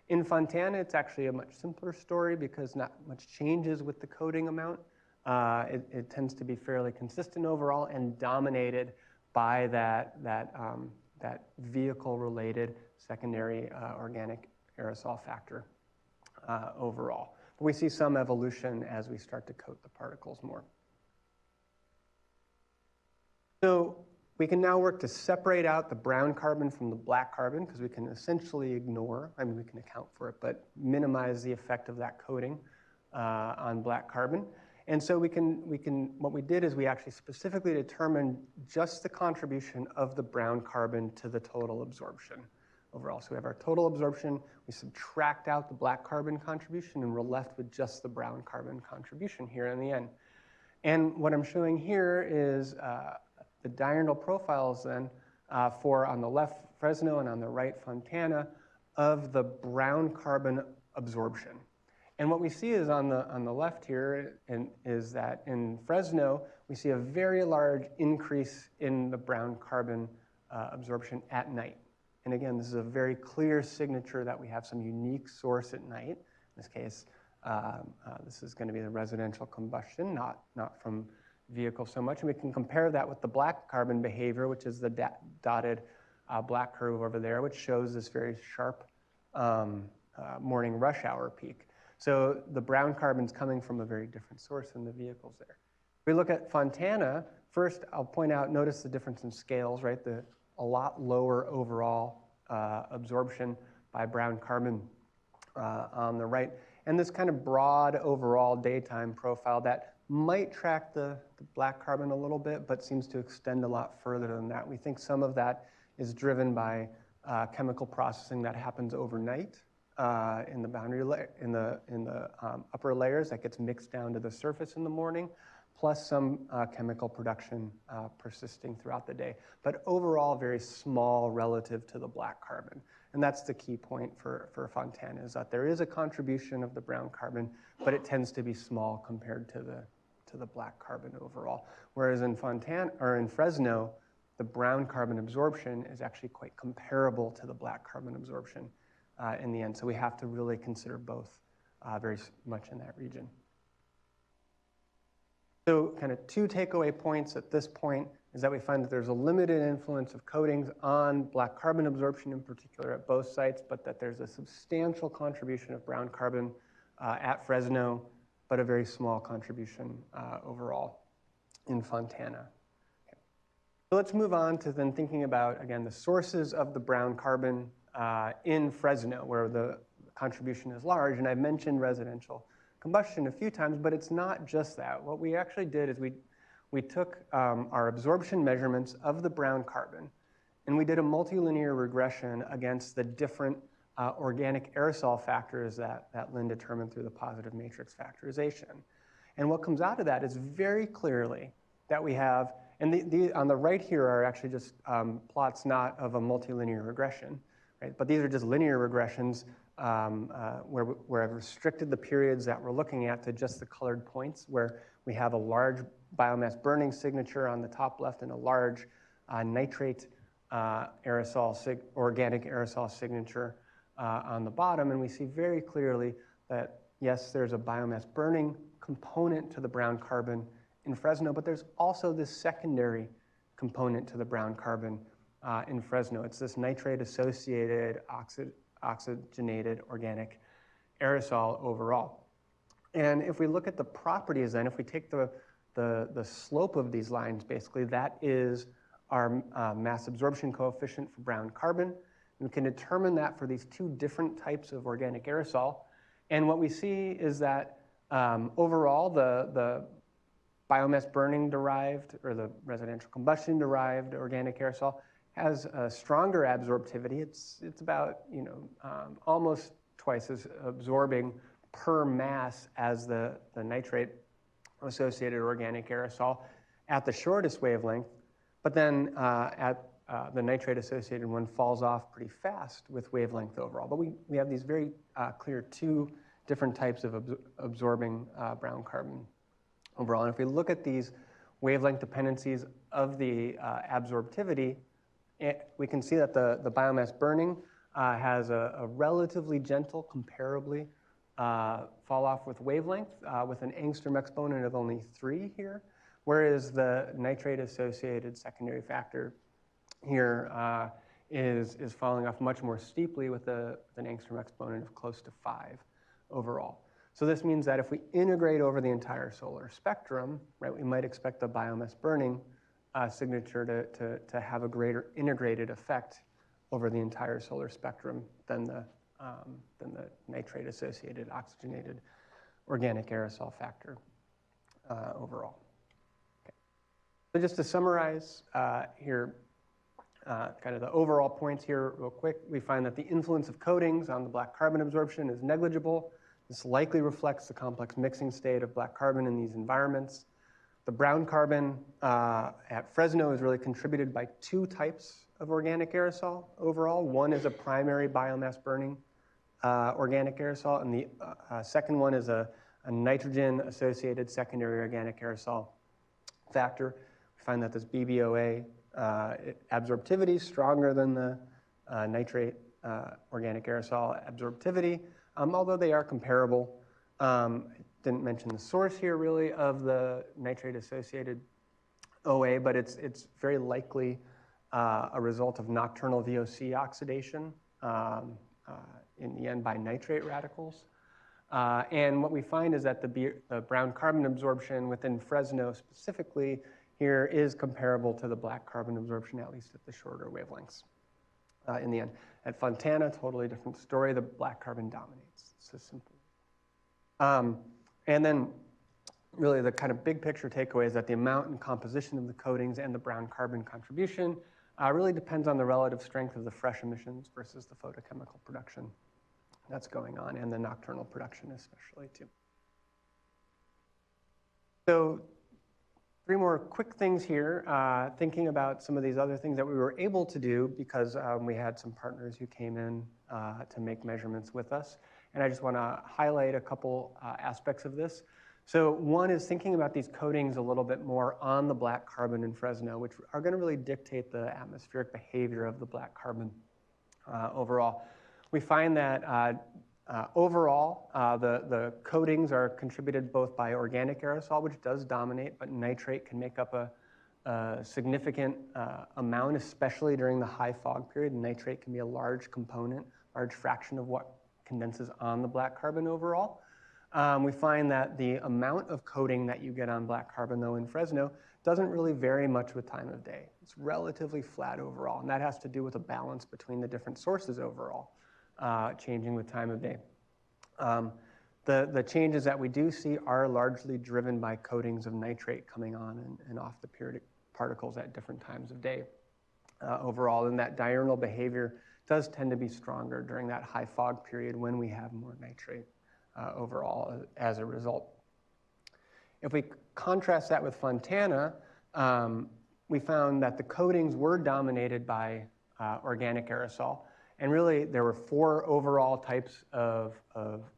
In Fontana, it's actually a much simpler story because not much changes with the coating amount. It tends to be fairly consistent overall and dominated by that vehicle-related secondary organic aerosol factor overall. But we see some evolution as we start to coat the particles more. So we can now work to separate out the brown carbon from the black carbon because we can essentially ignore, I mean we can account for it, but minimize the effect of that coating on black carbon. And so what we did is we actually specifically determined just the contribution of the brown carbon to the total absorption overall. So we have our total absorption, we subtract out the black carbon contribution, and we're left with just the brown carbon contribution here in the end. And what I'm showing here is the diurnal profiles then for on the left Fresno and on the right Fontana of the brown carbon absorption. And what we see is on the left here is that in Fresno, we see a very large increase in the brown carbon absorption at night. And again, this is a very clear signature that we have some unique source at night. In this case, this is going to be the residential combustion, not from vehicle so much. And we can compare that with the black carbon behavior, which is the dotted black curve over there, which shows this very sharp morning rush hour peak. So the brown carbon's coming from a very different source than the vehicles there. If we look at Fontana, first I'll point out, notice the difference in scales, right? A lot lower overall absorption by brown carbon on the right. And this kind of broad overall daytime profile that might track the black carbon a little bit, but seems to extend a lot further than that. We think some of that is driven by chemical processing that happens overnight in the boundary layer, in the upper layers that gets mixed down to the surface in the morning, plus some chemical production persisting throughout the day. But overall, very small relative to the black carbon. And that's the key point for Fontana, is that there is a contribution of the brown carbon, but it tends to be small compared to to the black carbon overall. Whereas in Fontana, or in Fresno, the brown carbon absorption is actually quite comparable to the black carbon absorption in the end. So we have to really consider both very much in that region. So kind of two takeaway points at this point is that we find that there's a limited influence of coatings on black carbon absorption in particular at both sites, but that there's a substantial contribution of brown carbon at Fresno, but a very small contribution overall in Fontana. Okay. So let's move on to then thinking about, again, the sources of the brown carbon in Fresno, where the contribution is large. And I've mentioned residential combustion a few times, but it's not just that. What we actually did is we took our absorption measurements of the brown carbon, and we did a multilinear regression against the different organic aerosol factors that Lynn determined through the positive matrix factorization. And what comes out of that is very clearly that we have, and on the right here are actually just plots not of a multilinear regression, right? But these are just linear regressions where I've restricted the periods that we're looking at to just the colored points, where we have a large biomass burning signature on the top left and a large nitrate organic aerosol signature on the bottom. And we see very clearly that, yes, there's a biomass burning component to the brown carbon in Fresno, but there's also this secondary component to the brown carbon in Fresno. It's this nitrate-associated oxygenated organic aerosol overall. And if we look at the properties then, if we take the slope of these lines, basically, that is our mass absorption coefficient for brown carbon. We can determine that for these two different types of organic aerosol. And what we see is that overall, the biomass burning derived or the residential combustion derived organic aerosol has a stronger absorptivity. It's about almost twice as absorbing per mass as the nitrate associated organic aerosol at the shortest wavelength, but then the nitrate associated one falls off pretty fast with wavelength overall. But we have these very clear two different types of absorbing brown carbon overall. And if we look at these wavelength dependencies of the absorptivity, we can see that the biomass burning has a relatively gentle, comparably fall off with wavelength with an angstrom exponent of only 3 here, whereas the nitrate-associated secondary factor here is falling off much more steeply with an angstrom exponent of close to 5 overall. So this means that if we integrate over the entire solar spectrum, right, we might expect the biomass burning signature to have a greater integrated effect over the entire solar spectrum than the nitrate-associated oxygenated organic aerosol factor overall. Okay. So just to summarize here, kind of the overall points here real quick, we find that the influence of coatings on the black carbon absorption is negligible. This likely reflects the complex mixing state of black carbon in these environments. The brown carbon at Fresno is really contributed by 2 types of organic aerosol overall. One is a primary biomass burning organic aerosol, and the second one is a nitrogen-associated secondary organic aerosol factor. We find that this BBOA absorptivity is stronger than the nitrate organic aerosol absorptivity, although they are comparable. Didn't mention the source here really of the nitrate-associated OA, but it's very likely a result of nocturnal VOC oxidation in the end by nitrate radicals. And what we find is that the brown carbon absorption within Fresno specifically here is comparable to the black carbon absorption, at least at the shorter wavelengths in the end. At Fontana, totally different story. The black carbon dominates. It's so simple. And then really the kind of big picture takeaway is that the amount and composition of the coatings and the brown carbon contribution really depends on the relative strength of the fresh emissions versus the photochemical production that's going on, and the nocturnal production especially too. So 3 more quick things here, thinking about some of these other things that we were able to do because we had some partners who came in to make measurements with us. And I just want to highlight a couple aspects of this. So one is thinking about these coatings a little bit more on the black carbon in Fresno, which are going to really dictate the atmospheric behavior of the black carbon overall. We find that overall, the coatings are contributed both by organic aerosol, which does dominate, but nitrate can make up a significant amount, especially during the high fog period. Nitrate can be a large component, large fraction of what condenses on the black carbon overall. We find that the amount of coating that you get on black carbon, though, in Fresno doesn't really vary much with time of day. It's relatively flat overall, and that has to do with a balance between the different sources overall, changing with time of day. The changes that we do see are largely driven by coatings of nitrate coming on and off the periodic particles at different times of day overall, and that diurnal behavior does tend to be stronger during that high fog period when we have more nitrate overall as a result. If we contrast that with Fontana, we found that the coatings were dominated by organic aerosol. And really, there were 4 overall types of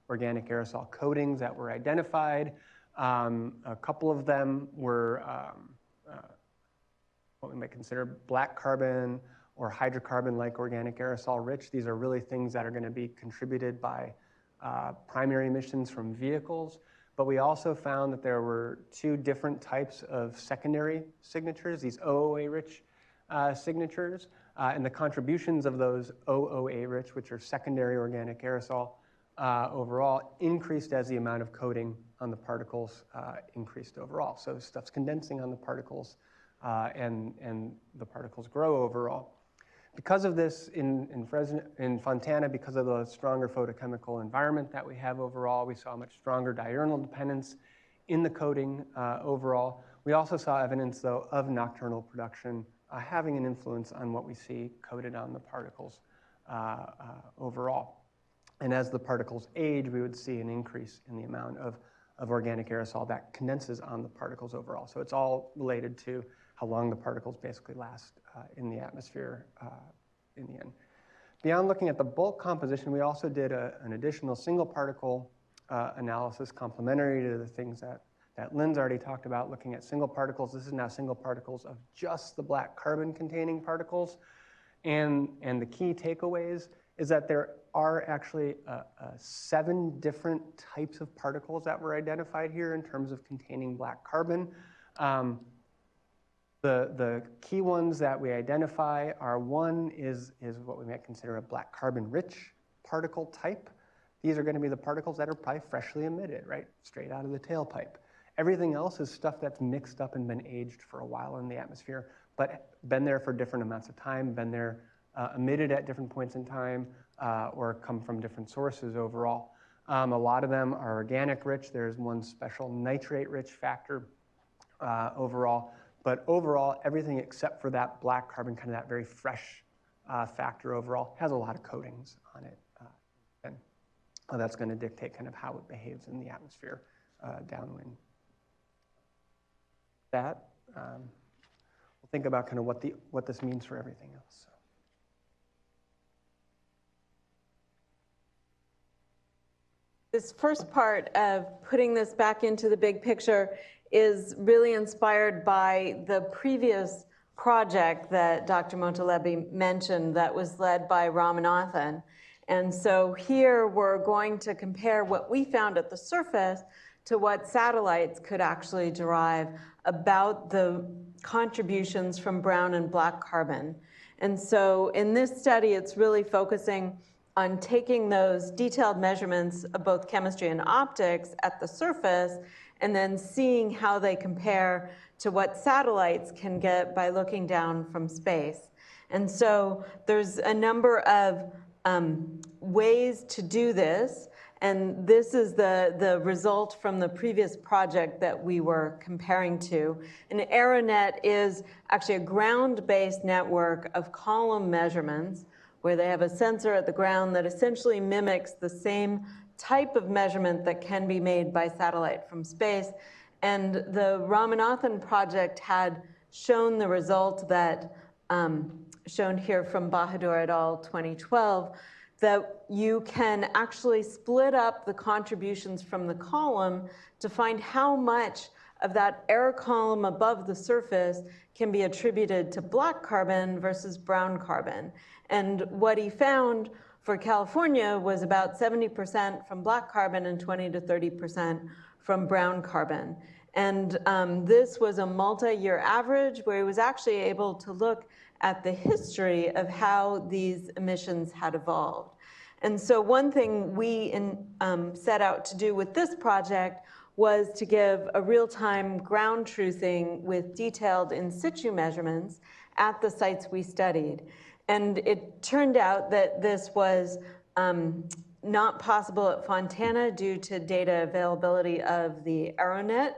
organic aerosol coatings that were identified. A couple of them were what we might consider black carbon or hydrocarbon-like organic aerosol rich. These are really things that are going to be contributed by primary emissions from vehicles. But we also found that there were 2 different types of secondary signatures, these OOA-rich signatures. And the contributions of those OOA-rich, which are secondary organic aerosol, overall increased as the amount of coating on the particles increased overall. So stuff's condensing on the particles, and the particles grow overall. Because of this, in Fontana, because of the stronger photochemical environment that we have overall, we saw much stronger diurnal dependence in the coating overall. We also saw evidence, though, of nocturnal production having an influence on what we see coated on the particles overall. And as the particles age, we would see an increase in the amount of organic aerosol that condenses on the particles overall. So it's all related to how long the particles basically last in the atmosphere in the end. Beyond looking at the bulk composition, we also did an additional single particle analysis complementary to the things that Lynn's already talked about, looking at single particles. This is now single particles of just the black carbon containing particles. And the key takeaways is that there are actually 7 different types of particles that were identified here in terms of containing black carbon. The key ones that we identify are, one is what we might consider a black carbon rich particle type. These are going to be the particles that are probably freshly emitted, right? Straight out of the tailpipe. Everything else is stuff that's mixed up and been aged for a while in the atmosphere, but been there for different amounts of time, been there emitted at different points in time, or come from different sources overall. A lot of them are organic rich. There's one special nitrate rich factor overall. But overall, everything except for that black carbon, kind of that very fresh factor overall, has a lot of coatings on it. And that's going to dictate kind of how it behaves in the atmosphere downwind. That, we'll think about kind of what this means for everything else. This first part of putting this back into the big picture is really inspired by the previous project that Dr. Motalebi mentioned that was led by Ramanathan. And so here we're going to compare what we found at the surface to what satellites could actually derive about the contributions from brown and black carbon. And so in this study, it's really focusing on taking those detailed measurements of both chemistry and optics at the surface and then seeing how they compare to what satellites can get by looking down from space. And so there's a number of ways to do this, and this is the result from the previous project that we were comparing to. An AeroNet is actually a ground-based network of column measurements where they have a sensor at the ground that essentially mimics the same type of measurement that can be made by satellite from space. And the Ramanathan project had shown the result that, shown here from Bahadur et al. 2012, that you can actually split up the contributions from the column to find how much of that air column above the surface can be attributed to black carbon versus brown carbon. And what he found for California was about 70% from black carbon and 20 to 30% from brown carbon. And this was a multi-year average where he was actually able to look at the history of how these emissions had evolved. And so one thing we set out to do with this project was to give a real-time ground truthing with detailed in situ measurements at the sites we studied. And it turned out that this was not possible at Fontana due to data availability of the AeroNet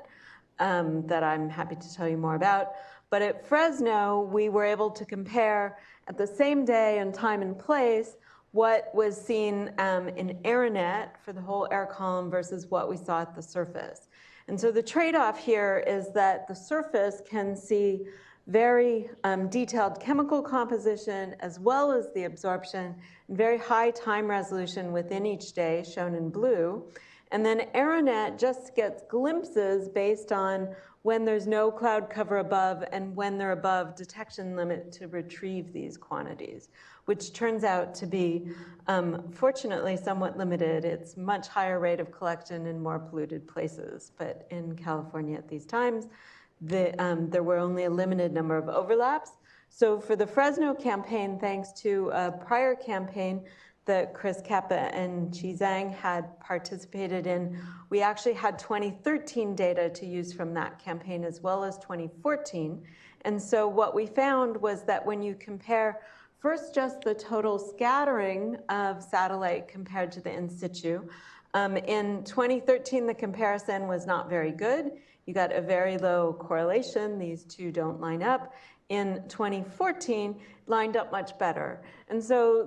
that I'm happy to tell you more about. But at Fresno, we were able to compare at the same day and time and place what was seen in AeroNet for the whole air column versus what we saw at the surface. And so the trade-off here is that the surface can see very detailed chemical composition as well as the absorption, and very high time resolution within each day, shown in blue. And then AeroNet just gets glimpses based on when there's no cloud cover above and when they're above detection limit to retrieve these quantities, which turns out to be, fortunately, somewhat limited. It's much higher rate of collection in more polluted places. But in California at these times, there were only a limited number of overlaps. So for the Fresno campaign, thanks to a prior campaign that Chris Kappa and Chi Zhang had participated in, we actually had 2013 data to use from that campaign as well as 2014. And so what we found was that when you compare first just the total scattering of satellite compared to the in situ, in 2013 the comparison was not very good. You got a very low correlation. These two don't line up. In 2014, lined up much better. And so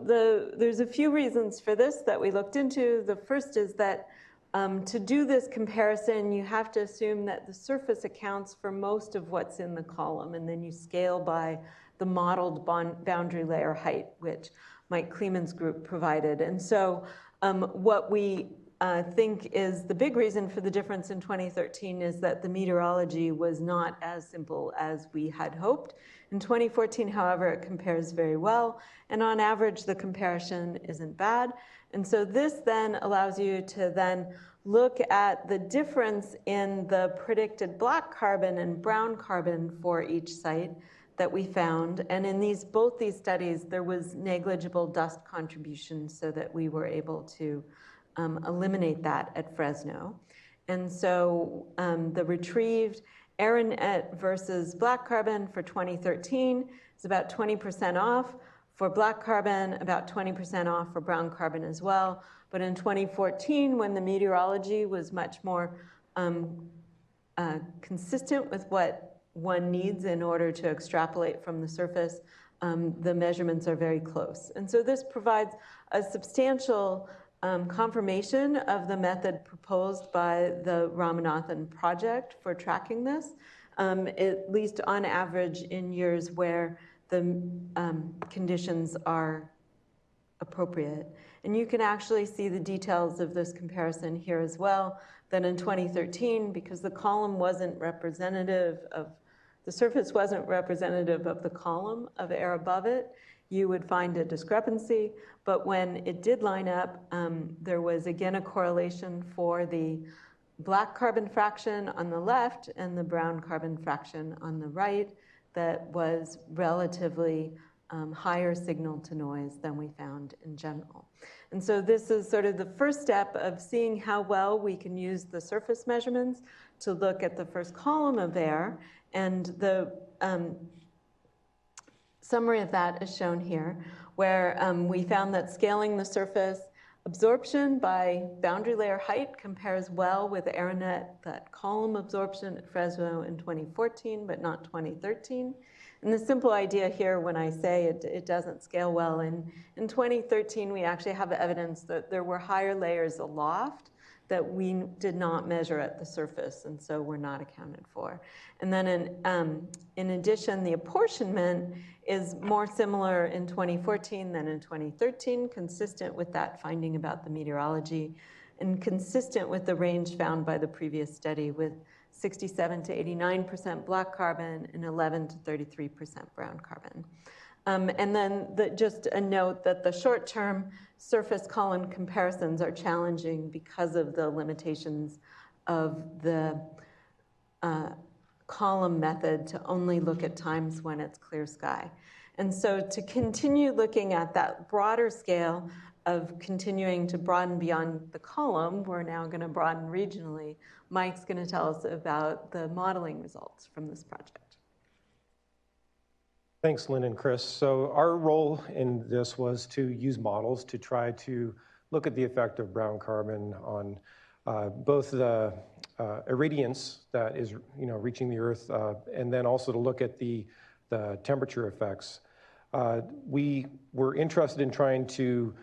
there's a few reasons for this that we looked into. The first is that to do this comparison, you have to assume that the surface accounts for most of what's in the column, and then you scale by the modeled boundary layer height, which Mike Kleeman's group provided. And so what we think is the big reason for the difference in 2013 is that the meteorology was not as simple as we had hoped. In 2014, however, it compares very well, and on average, the comparison isn't bad. And so this then allows you to then look at the difference in the predicted black carbon and brown carbon for each site that we found. And in both these studies, there was negligible dust contribution so that we were able to eliminate that at Fresno. And so the retrieved AeroNet versus black carbon for 2013 is about 20% off. For black carbon, about 20% off for brown carbon as well. But in 2014, when the meteorology was much more consistent with what one needs in order to extrapolate from the surface, the measurements are very close. And so this provides a substantial confirmation of the method proposed by the Ramanathan project for tracking this, at least on average in years where the conditions are appropriate. And you can actually see the details of this comparison here as well, that in 2013, because the column wasn't representative of, the surface wasn't representative of the column of air above it, you would find a discrepancy. But when it did line up, there was again a correlation for the black carbon fraction on the left and the brown carbon fraction on the right that was relatively higher signal to noise than we found in general. And so this is sort of the first step of seeing how well we can use the surface measurements to look at the first column of air. And the summary of that is shown here, where we found that scaling the surface absorption by boundary layer height compares well with AeroNet, that column absorption at Fresno in 2014, but not 2013. And the simple idea here when I say it doesn't scale well, in 2013 we actually have evidence that there were higher layers aloft that we did not measure at the surface, and so were not accounted for. And then in addition, the apportionment is more similar in 2014 than in 2013, consistent with that finding about the meteorology, and consistent with the range found by the previous study with 67 to 89% black carbon and 11 to 33% brown carbon. And then just a note that the short-term surface column comparisons are challenging because of the limitations of the column method to only look at times when it's clear sky. And so to continue looking at that broader scale of continuing to broaden beyond the column, we're now going to broaden regionally. Mike's going to tell us about the modeling results from this project. Thanks, Lynn and Chris. So our role in this was to use models to try to look at the effect of brown carbon on both the irradiance that is reaching the Earth, and then also to look at the temperature effects. We were interested in trying to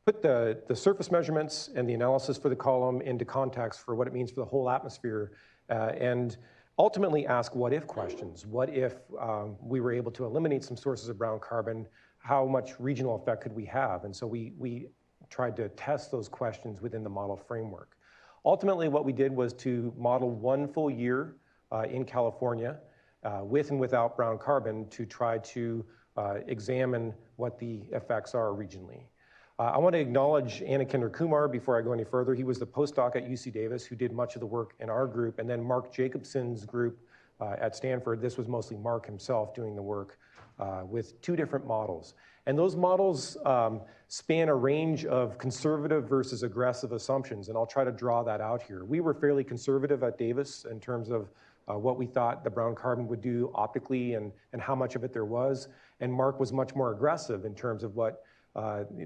put the surface measurements and the analysis for the column into context for what it means for the whole atmosphere, and ultimately ask what-if questions. What if we were able to eliminate some sources of brown carbon? How much regional effect could we have? And so we tried to test those questions within the model framework. Ultimately, what we did was to model 1 full year in California with and without brown carbon to try to examine what the effects are regionally. I want to acknowledge Anikinder Kumar before I go any further. He was the postdoc at UC Davis who did much of the work in our group, and then Mark Jacobson's group at Stanford. This was mostly Mark himself doing the work with 2 different models. And those models span a range of conservative versus aggressive assumptions, and I'll try to draw that out here. We were fairly conservative at Davis in terms of what we thought the brown carbon would do optically and how much of it there was, and Mark was much more aggressive in terms of what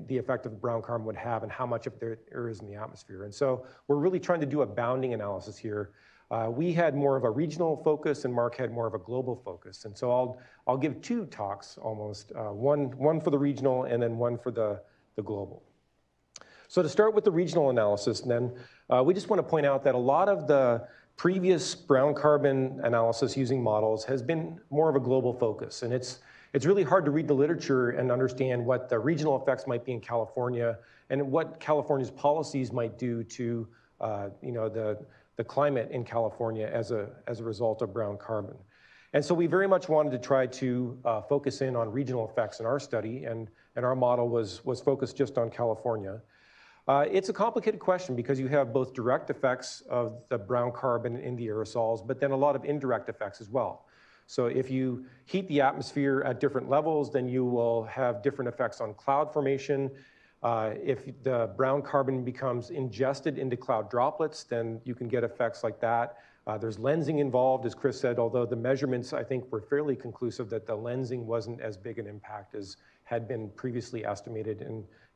the effect of brown carbon would have and how much of there is in the atmosphere. And so we're really trying to do a bounding analysis here. We had more of a regional focus and Mark had more of a global focus. And so I'll give 2 talks almost, one for the regional and then one for the global. So to start with the regional analysis then, we just want to point out that a lot of the previous brown carbon analysis using models has been more of a global focus. And it's really hard to read the literature and understand what the regional effects might be in California and what California's policies might do to the climate in California as a result of brown carbon. And so we very much wanted to try to focus in on regional effects in our study, and our model was focused just on California. It's a complicated question because you have both direct effects of the brown carbon in the aerosols, but then a lot of indirect effects as well. So if you heat the atmosphere at different levels, then you will have different effects on cloud formation. If the brown carbon becomes ingested into cloud droplets, then you can get effects like that. There's lensing involved, as Chris said, although the measurements, I think, were fairly conclusive that the lensing wasn't as big an impact as had been previously estimated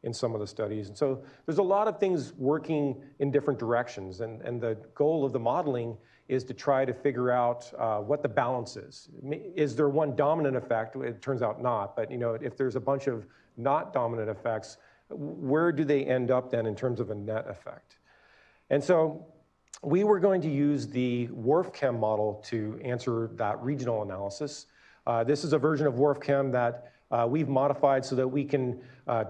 in some of the studies. And so there's a lot of things working in different directions, and the goal of the modeling is to try to figure out what the balance is. Is there one dominant effect? It turns out not, but if there's a bunch of not dominant effects, where do they end up then in terms of a net effect? And so we were going to use the WRF-Chem model to answer that regional analysis. This is a version of WRF-Chem that we've modified so that we can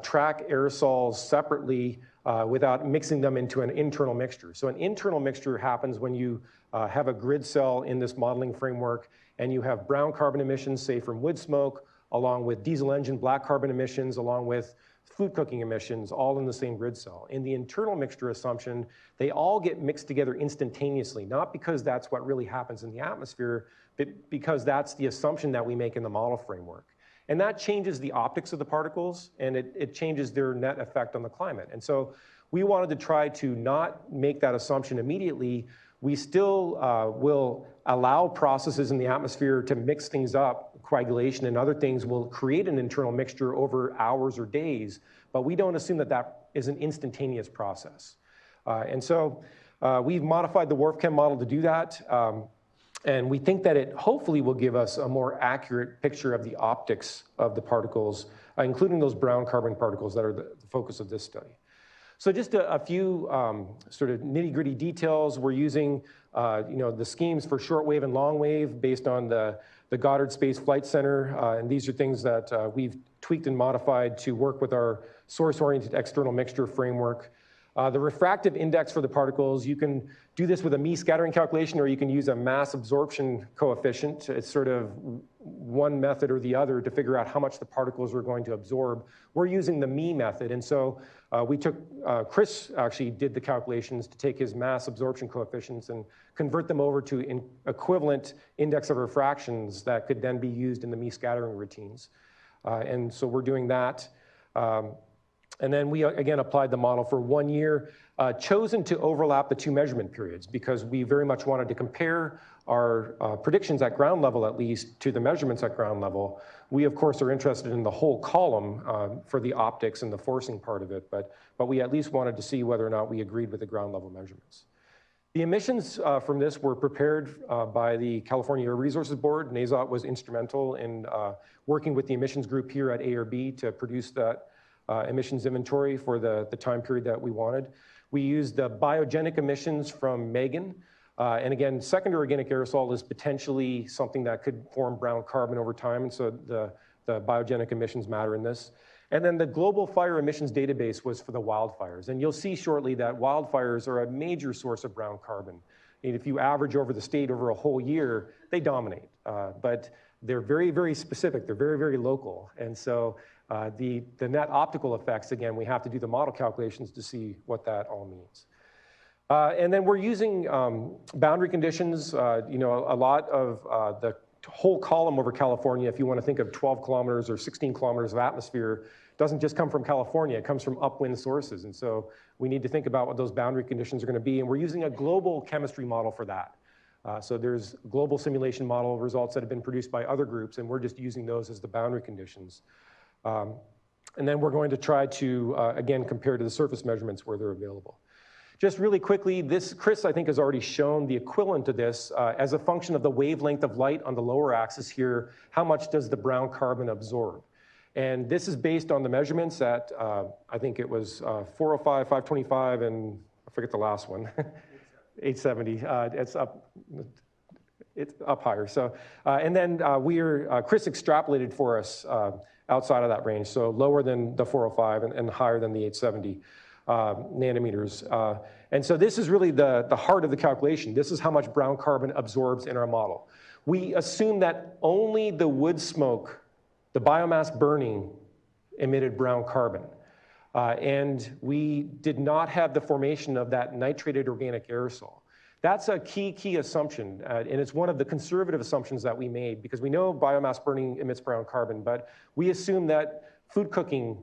track aerosols separately without mixing them into an internal mixture. So an internal mixture happens when you have a grid cell in this modeling framework and you have brown carbon emissions, say from wood smoke, along with diesel engine black carbon emissions, along with food cooking emissions, all in the same grid cell. In the internal mixture assumption, they all get mixed together instantaneously, not because that's what really happens in the atmosphere, but because that's the assumption that we make in the model framework. And that changes the optics of the particles, and it changes their net effect on the climate. And so we wanted to try to not make that assumption immediately. We still will allow processes in the atmosphere to mix things up. Coagulation and other things will create an internal mixture over hours or days, but we don't assume that that is an instantaneous process. And so we've modified the WRF-Chem model to do that. And we think that it hopefully will give us a more accurate picture of the optics of the particles, including those brown carbon particles that are the focus of this study. So just a few sort of nitty-gritty details. We're using the schemes for shortwave and long wave based on the Goddard Space Flight Center, and these are things that we've tweaked and modified to work with our source-oriented external mixture framework. The refractive index for the particles, you can do this with a Mie scattering calculation, or you can use a mass absorption coefficient. It's sort of one method or the other to figure out how much the particles are going to absorb. We're using the Mie method, and so Chris actually did the calculations to take his mass absorption coefficients and convert them over to equivalent index of refractions that could then be used in the Mie scattering routines. And so we're doing that. And then we, again, applied the model for 1 year, chosen to overlap the two measurement periods because we very much wanted to compare our predictions at ground level, at least, to the measurements at ground level. We, of course, are interested in the whole column for the optics and the forcing part of it, but we at least wanted to see whether or not we agreed with the ground level measurements. The emissions from this were prepared by the California Air Resources Board. NASOT was instrumental in working with the emissions group here at ARB to produce that emissions inventory for the time period that we wanted. We used the biogenic emissions from Megan. And again, secondary organic aerosol is potentially something that could form brown carbon over time, and so the biogenic emissions matter in this. And then the global fire emissions database was for the wildfires. And you'll see shortly that wildfires are a major source of brown carbon. And if you average over the state over a whole year, they dominate. But they're very, very specific. They're very, very local. And so the net optical effects, again, we have to do the model calculations to see what that all means. And then we're using boundary conditions. A lot of the whole column over California, if you want to think of 12 kilometers or 16 kilometers of atmosphere, doesn't just come from California, it comes from upwind sources. And so we need to think about what those boundary conditions are going to be. And we're using a global chemistry model for that. So there's global simulation model results that have been produced by other groups, and we're just using those as the boundary conditions. And then we're going to try to, again, compare to the surface measurements where they're available. Just really quickly, Chris, I think, has already shown the equivalent to this as a function of the wavelength of light on the lower axis here. How much does the brown carbon absorb? And this is based on the measurements at, I think it was 405, 525, and I forget the last one, 870. It's up higher. So, and then Chris extrapolated for us outside of that range, so lower than the 405 and higher than the 870. Nanometers. And so this is really the heart of the calculation. This is how much brown carbon absorbs in our model. We assume that only the wood smoke, the biomass burning, emitted brown carbon. And we did not have the formation of that nitrated organic aerosol. That's a key assumption, and it's one of the conservative assumptions that we made because we know biomass burning emits brown carbon, but we assume that food cooking,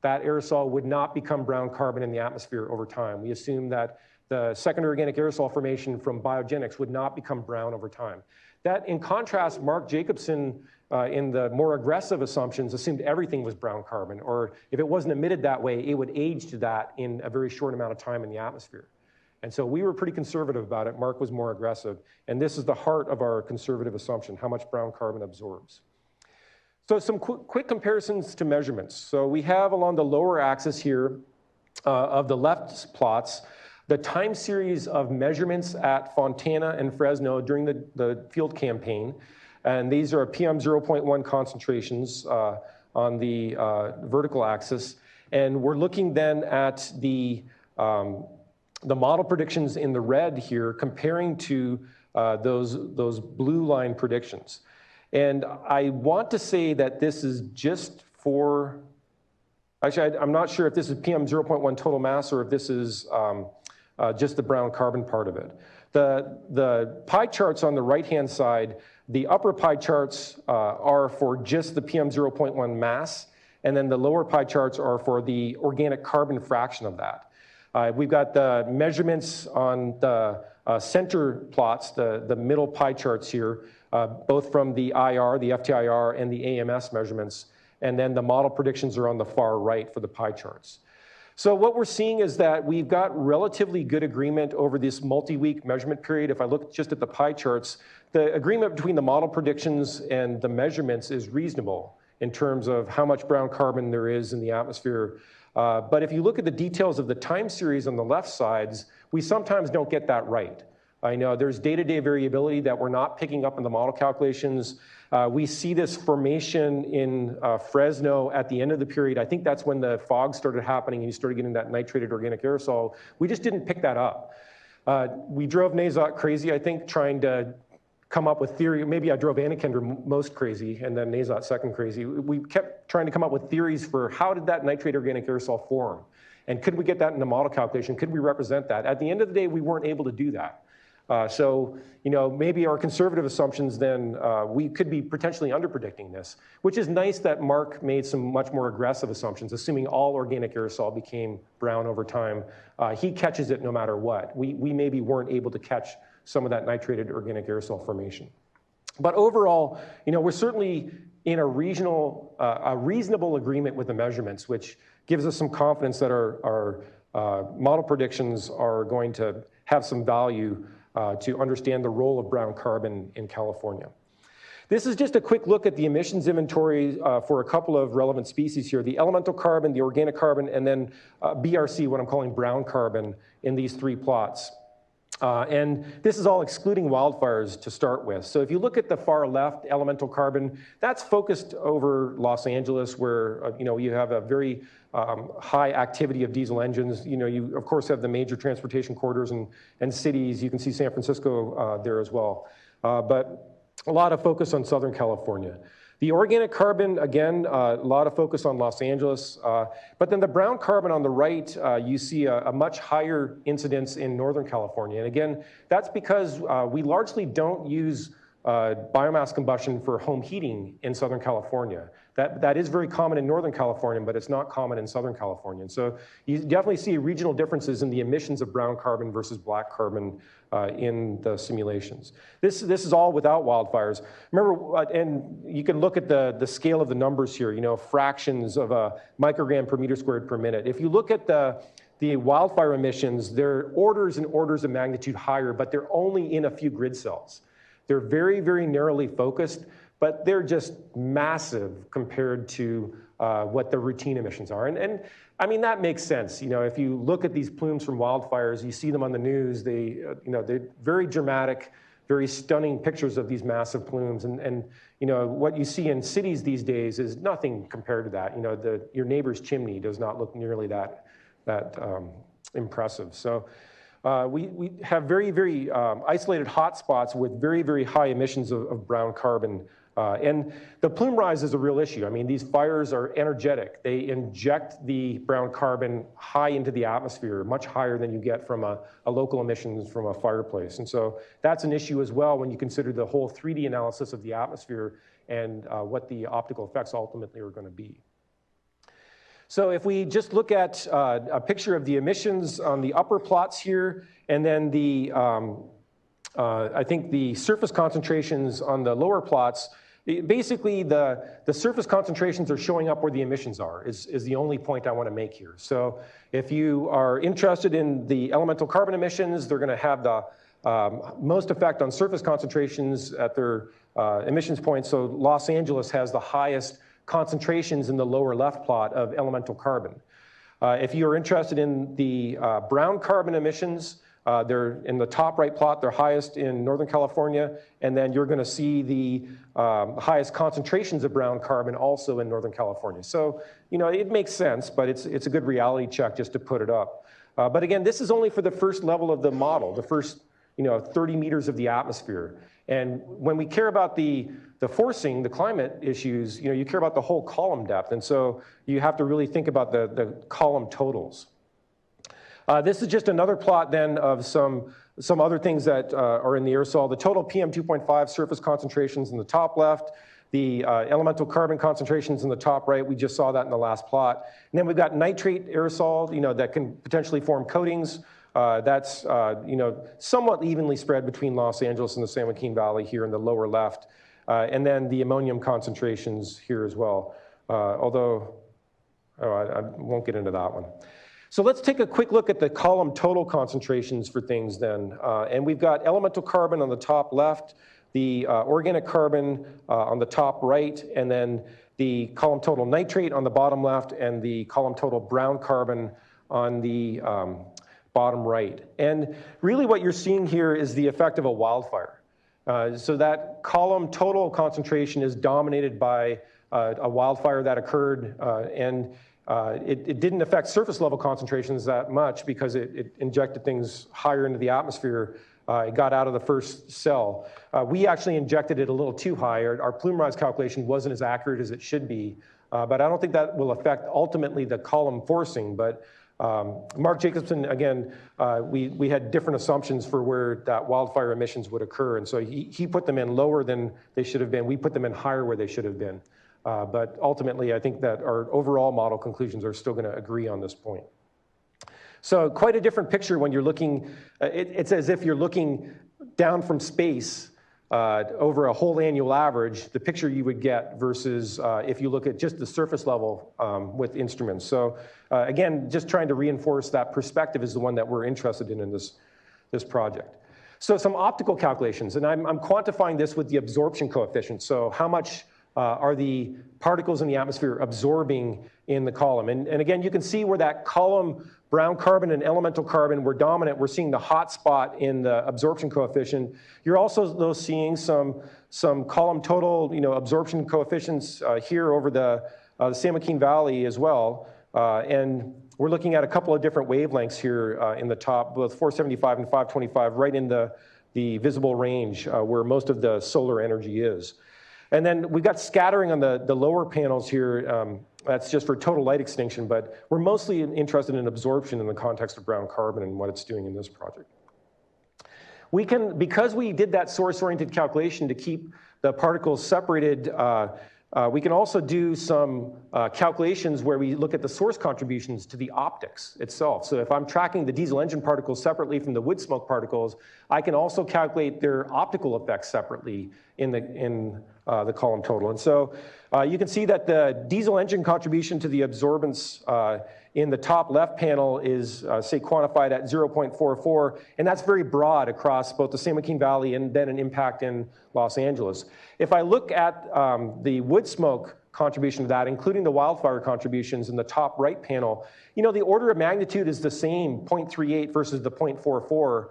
that aerosol would not become brown carbon in the atmosphere over time. We assume that the secondary organic aerosol formation from biogenics would not become brown over time. That, in contrast, Mark Jacobson, in the more aggressive assumptions, assumed everything was brown carbon, or if it wasn't emitted that way, it would age to that in a very short amount of time in the atmosphere. And so we were pretty conservative about it. Mark was more aggressive. And this is the heart of our conservative assumption, how much brown carbon absorbs. So some quick comparisons to measurements. So we have along the lower axis here of the left plots, the time series of measurements at Fontana and Fresno during the field campaign. And these are PM0.1 concentrations on the vertical axis. And we're looking then at the model predictions in the red here, comparing to those blue line predictions. And I want to say that this is just for, actually, I'm not sure if this is PM0.1 total mass or if this is just the brown carbon part of it. The pie charts on the right-hand side, the upper pie charts are for just the PM0.1 mass, and then the lower pie charts are for the organic carbon fraction of that. We've got the measurements on the center plots, the middle pie charts here, both from the IR, the FTIR, and the AMS measurements, and then the model predictions are on the far right for the pie charts. So what we're seeing is that we've got relatively good agreement over this multi-week measurement period. If I look just at the pie charts, the agreement between the model predictions and the measurements is reasonable in terms of how much brown carbon there is in the atmosphere. But if you look at the details of the time series on the left sides, we sometimes don't get that right. I know there's day-to-day variability that we're not picking up in the model calculations. We see this formation in Fresno at the end of the period. I think that's when the fog started happening and you started getting that nitrated organic aerosol. We just didn't pick that up. We drove Nazot crazy, I think, trying to come up with theory. Maybe I drove Annikender most crazy and then Nazot second crazy. We kept trying to come up with theories for how did that nitrated organic aerosol form? And could we get that in the model calculation? Could we represent that? At the end of the day, we weren't able to do that. So, maybe our conservative assumptions then, we could be potentially underpredicting this, which is nice that Mark made some much more aggressive assumptions, assuming all organic aerosol became brown over time. He catches it no matter what. We maybe weren't able to catch some of that nitrated organic aerosol formation. But overall, we're certainly in a reasonable agreement with the measurements, which gives us some confidence that our model predictions are going to have some value to understand the role of brown carbon in California. This is just a quick look at the emissions inventory for a couple of relevant species here, the elemental carbon, the organic carbon, and then BRC, what I'm calling brown carbon, in these three plots. And this is all excluding wildfires to start with. So if you look at the far left, elemental carbon, that's focused over Los Angeles, where you have a very high activity of diesel engines. You of course have the major transportation corridors and cities. You can see San Francisco there as well. But a lot of focus on Southern California. The organic carbon, again, a lot of focus on Los Angeles. But then the brown carbon on the right, you see a much higher incidence in Northern California. And again, that's because we largely don't use biomass combustion for home heating in Southern California. That is very common in Northern California, but it's not common in Southern California. And so you definitely see regional differences in the emissions of brown carbon versus black carbon in the simulations. This is all without wildfires. Remember, and you can look at the scale of the numbers here, fractions of a microgram per meter squared per minute. If you look at the wildfire emissions, they're orders and orders of magnitude higher, but they're only in a few grid cells. They're very, very narrowly focused, but they're just massive compared to what the routine emissions are. And I mean, that makes sense. If you look at these plumes from wildfires, you see them on the news, they're very dramatic, very stunning pictures of these massive plumes. And what you see in cities these days is nothing compared to that. Your neighbor's chimney does not look nearly that impressive. So we have very, very isolated hotspots with very, very high emissions of brown carbon. And the plume rise is a real issue. I mean, these fires are energetic. They inject the brown carbon high into the atmosphere, much higher than you get from a local emissions from a fireplace. And so that's an issue as well when you consider the whole 3D analysis of the atmosphere and what the optical effects ultimately are going to be. So if we just look at a picture of the emissions on the upper plots here, and then I think the surface concentrations on the lower plots, basically the surface concentrations are showing up where the emissions are, is the only point I want to make here. So if you are interested in the elemental carbon emissions, they're going to have the most effect on surface concentrations at their emissions points. So Los Angeles has the highest concentrations in the lower left plot of elemental carbon. If you're interested in the brown carbon emissions, they're in the top right plot, they're highest in Northern California, and then you're going to see the highest concentrations of brown carbon also in Northern California. So, it makes sense, but it's a good reality check just to put it up. But again, this is only for the first level of the model, the first 30 meters of the atmosphere. And when we care about the forcing, the climate issues, you care about the whole column depth. And so you have to really think about the column totals. This is just another plot then of some other things that are in the aerosol. The total PM2.5 surface concentrations in the top left, the elemental carbon concentrations in the top right. We just saw that in the last plot. And then we've got nitrate aerosol, that can potentially form coatings. That's somewhat evenly spread between Los Angeles and the San Joaquin Valley here in the lower left. And then the ammonium concentrations here as well. Although, I won't get into that one. So let's take a quick look at the column total concentrations for things then. And we've got elemental carbon on the top left, the organic carbon on the top right, and then the column total nitrate on the bottom left and the column total brown carbon on the bottom right. And really what you're seeing here is the effect of a wildfire. So that column total concentration is dominated by a wildfire that occurred, and it didn't affect surface level concentrations that much because it injected things higher into the atmosphere. It got out of the first cell. We actually injected it a little too high. Our plume rise calculation wasn't as accurate as it should be, but I don't think that will affect ultimately the column forcing. But Mark Jacobson, again, we had different assumptions for where that wildfire emissions would occur, and so he put them in lower than they should have been. We put them in higher where they should have been. But ultimately, I think that our overall model conclusions are still going to agree on this point. So quite a different picture when you're looking, it's as if you're looking down from space over a whole annual average, the picture you would get versus if you look at just the surface level with instruments. So again, just trying to reinforce that perspective is the one that we're interested in this project. So some optical calculations, and I'm quantifying this with the absorption coefficient. So how much are the particles in the atmosphere absorbing in the column? And again, you can see where that column brown carbon and elemental carbon were dominant. We're seeing the hot spot in the absorption coefficient. You're also though seeing some column total, absorption coefficients here over the San Joaquin Valley as well. And we're looking at a couple of different wavelengths here in the top, both 475 and 525, right in the visible range where most of the solar energy is. And then we've got scattering on the lower panels here. That's just for total light extinction, but we're mostly interested in absorption in the context of brown carbon and what it's doing in this project. We can, because we did that source-oriented calculation to keep the particles separated, we can also do some calculations where we look at the source contributions to the optics itself. So if I'm tracking the diesel engine particles separately from the wood smoke particles, I can also calculate their optical effects separately in the column total. And so you can see that the diesel engine contribution to the absorbance in the top left panel is, say, quantified at 0.44, and that's very broad across both the San Joaquin Valley and then an impact in Los Angeles. If I look at the wood smoke contribution to that, including the wildfire contributions in the top right panel, the order of magnitude is the same, 0.38 versus the 0.44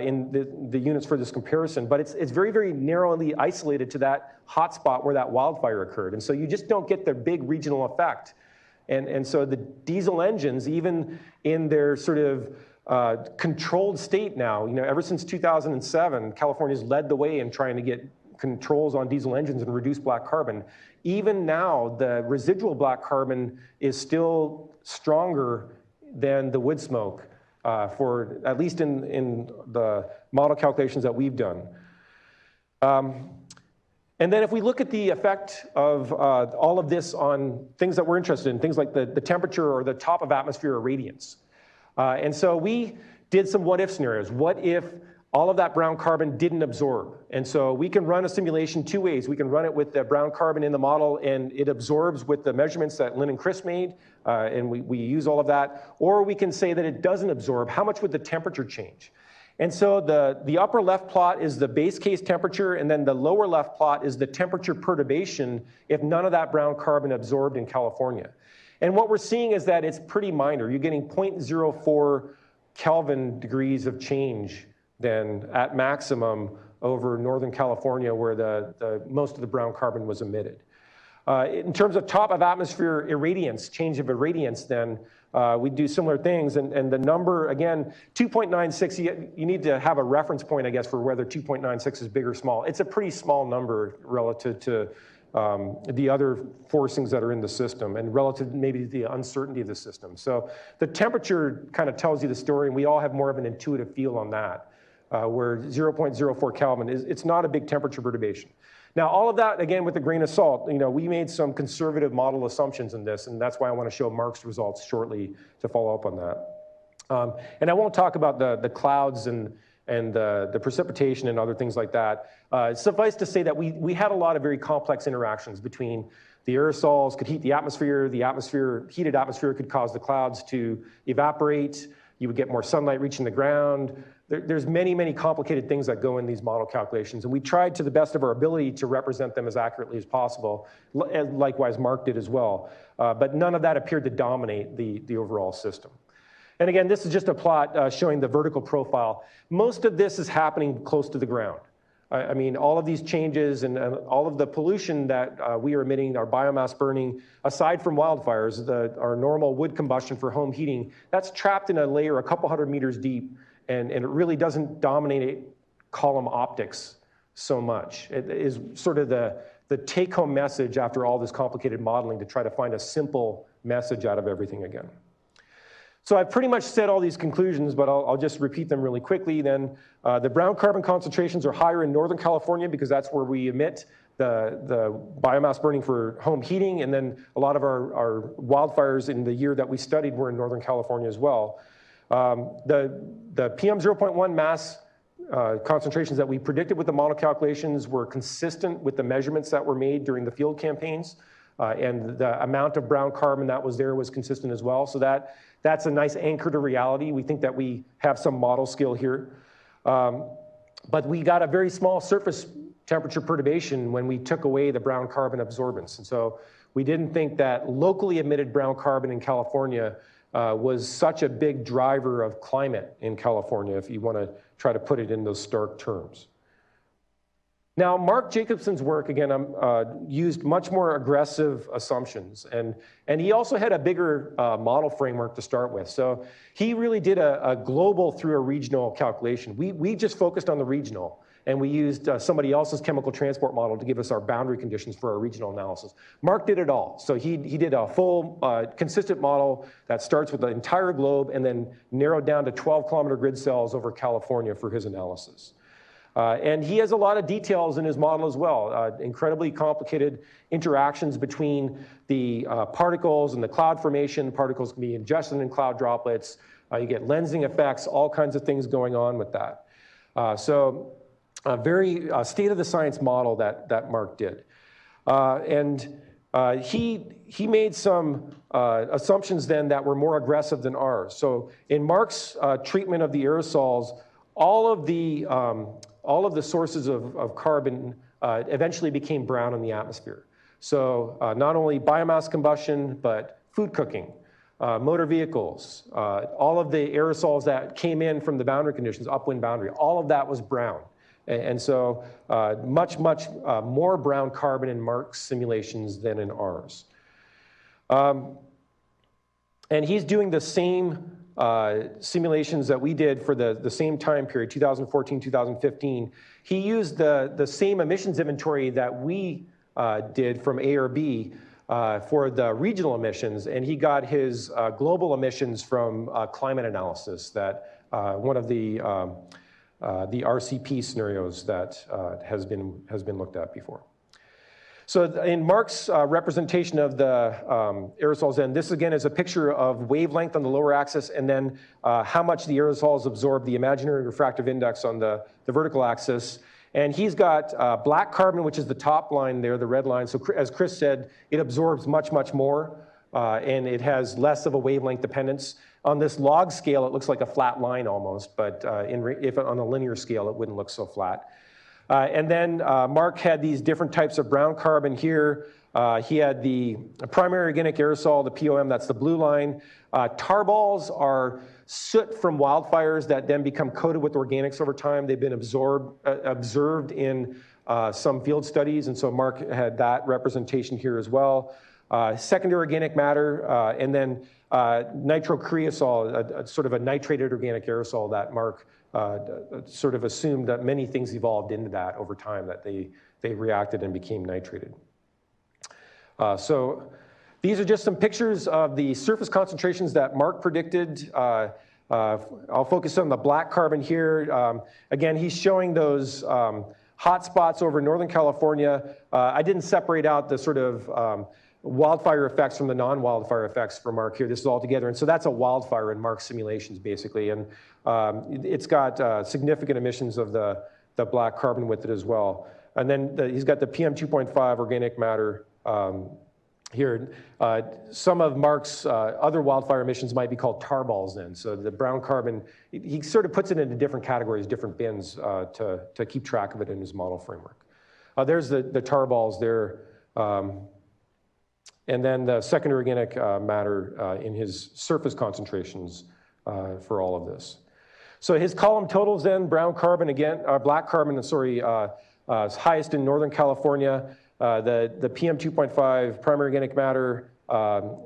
in the units for this comparison, but it's very, very narrowly isolated to that hotspot where that wildfire occurred. And so you just don't get the big regional effect. And so the diesel engines, even in their sort of controlled state now, ever since 2007, California's led the way in trying to get controls on diesel engines and reduce black carbon. Even now, the residual black carbon is still stronger than the wood smoke, for at least in the model calculations that we've done. And then if we look at the effect of all of this on things that we're interested in, things like the temperature or the top of atmosphere irradiance. And so we did some what if scenarios. What if all of that brown carbon didn't absorb? And so we can run a simulation two ways. We can run it with the brown carbon in the model and it absorbs with the measurements that Lynn and Chris made, and we use all of that. Or we can say that it doesn't absorb. How much would the temperature change? And so the upper left plot is the base case temperature, and then the lower left plot is the temperature perturbation if none of that brown carbon absorbed in California. And what we're seeing is that it's pretty minor. You're getting 0.04 Kelvin degrees of change then at maximum over Northern California where the most of the brown carbon was emitted. In terms of top of atmosphere irradiance, change of irradiance then, we do similar things, and the number, again, 2.96, you need to have a reference point, I guess, for whether 2.96 is big or small. It's a pretty small number relative to the other forcings that are in the system and relative maybe to the uncertainty of the system. So the temperature kind of tells you the story, and we all have more of an intuitive feel on that, where 0.04 Kelvin, it's not a big temperature perturbation. Now, all of that, again, with a grain of salt, we made some conservative model assumptions in this, and that's why I want to show Mark's results shortly to follow up on that. And I won't talk about the clouds and the precipitation and other things like that. Suffice to say that we had a lot of very complex interactions between the aerosols could heat the atmosphere, heated atmosphere could cause the clouds to evaporate. you would get more sunlight reaching the ground. There's many, many complicated things that go in these model calculations, and we tried to the best of our ability to represent them as accurately as possible, likewise Mark did as well, but none of that appeared to dominate the overall system. And again, this is just a plot showing the vertical profile. Most of this is happening close to the ground. I mean, all of these changes and all of the pollution that we are emitting, our biomass burning, aside from wildfires, our normal wood combustion for home heating, that's trapped in a layer a couple hundred meters deep, and it really doesn't dominate column optics so much. It is sort of the take-home message after all this complicated modeling to try to find a simple message out of everything again. So I've pretty much said all these conclusions, but I'll just repeat them really quickly then. The brown carbon concentrations are higher in Northern California because that's where we emit the biomass burning for home heating, and then a lot of our wildfires in the year that we studied were in Northern California as well. The PM0.1 mass concentrations that we predicted with the model calculations were consistent with the measurements that were made during the field campaigns, and the amount of brown carbon that was there was consistent as well. So that's a nice anchor to reality. We think that we have some model skill here. But we got a very small surface temperature perturbation when we took away the brown carbon absorbance. And so we didn't think that locally emitted brown carbon in California was such a big driver of climate in California, if you want to try to put it in those stark terms. Now, Mark Jacobson's work, again, used much more aggressive assumptions, and he also had a bigger model framework to start with. So he really did a global through a regional calculation. We just focused on the regional, and we used somebody else's chemical transport model to give us our boundary conditions for our regional analysis. Mark did it all. So he did a full consistent model that starts with the entire globe and then narrowed down to 12-kilometer grid cells over California for his analysis. And he has a lot of details in his model as well, incredibly complicated interactions between the particles and the cloud formation. Particles can be ingested in cloud droplets. You get lensing effects, all kinds of things going on with that. So a very state-of-the-science model that Mark did. He made some assumptions then that were more aggressive than ours. So in Mark's treatment of the aerosols, all of the sources of carbon eventually became brown in the atmosphere. So not only biomass combustion, but food cooking, motor vehicles, all of the aerosols that came in from the boundary conditions, upwind boundary, all of that was brown. And so much more brown carbon in Mark's simulations than in ours. And he's doing the same simulations that we did for the same time period, 2014, 2015. He used the same emissions inventory that we did from A or B for the regional emissions, and he got his global emissions from climate analysis, that one of the RCP scenarios that has been looked at before. So in Mark's representation of the aerosols, and this again is a picture of wavelength on the lower axis, and then how much the aerosols absorb, the imaginary refractive index on the vertical axis. And he's got black carbon, which is the top line there, the red line. So as Chris said, it absorbs much more, and it has less of a wavelength dependence. On this log scale, it looks like a flat line almost, but if on a linear scale, it wouldn't look so flat. And then Mark had these different types of brown carbon here. He had the primary organic aerosol, the POM, that's the blue line. Tar balls are soot from wildfires that then become coated with organics over time. They've been observed in some field studies, and so Mark had that representation here as well. Secondary organic matter, and then nitrocreosol, sort of a nitrated organic aerosol that Mark sort of assumed that many things evolved into that over time, that they reacted and became nitrated. So these are just some pictures of the surface concentrations that Mark predicted. I'll focus on the black carbon here. Again, he's showing those hot spots over Northern California. I didn't separate out the sort of wildfire effects from the non-wildfire effects for Mark here. This is all together. And so that's a wildfire in Mark's simulations, basically. And it's got significant emissions of the black carbon with it as well. And then he's got the PM2.5 organic matter here. Some of Mark's other wildfire emissions might be called tar balls then. So the brown carbon, he sort of puts it into different categories, different bins to keep track of it in his model framework. There's the tar balls there. And then the secondary organic matter in his surface concentrations for all of this. So his column totals then, brown carbon again, black carbon, sorry, highest in Northern California. The PM2.5 primary organic matter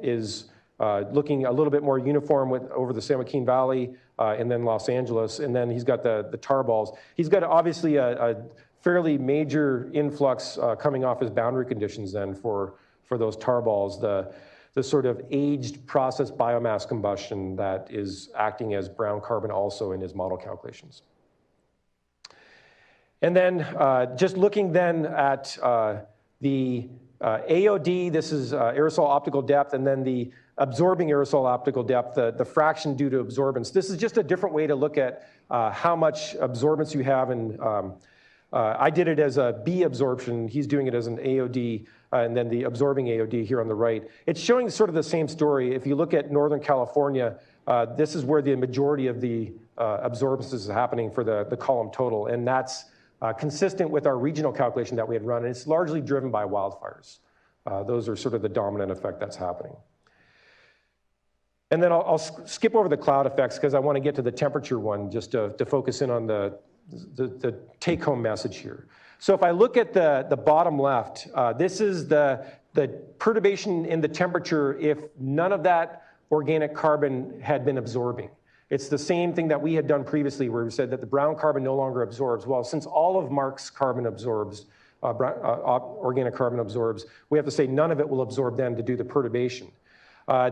is looking a little bit more uniform over the San Joaquin Valley and then Los Angeles. And then he's got the tar balls. He's got obviously a fairly major influx coming off his boundary conditions then for those tar balls, the sort of aged process biomass combustion that is acting as brown carbon also in his model calculations. And then just looking then at the AOD, this is aerosol optical depth, and then the absorbing aerosol optical depth, the fraction due to absorbance. This is just a different way to look at how much absorbance you have. And I did it as a B absorption. He's doing it as an AOD, and then the absorbing AOD here on the right. It's showing sort of the same story. If you look at Northern California, this is where the majority of the absorbance is happening for the column total, and that's consistent with our regional calculation that we had run, and it's largely driven by wildfires. Those are sort of the dominant effect that's happening. And then I'll skip over the cloud effects because I want to get to the temperature one just to focus in on the take-home message here. So if I look at the bottom left, this is the perturbation in the temperature if none of that organic carbon had been absorbing. It's the same thing that we had done previously where we said that the brown carbon no longer absorbs. Well, since all of Mark's carbon absorbs, organic carbon absorbs, we have to say none of it will absorb then to do the perturbation.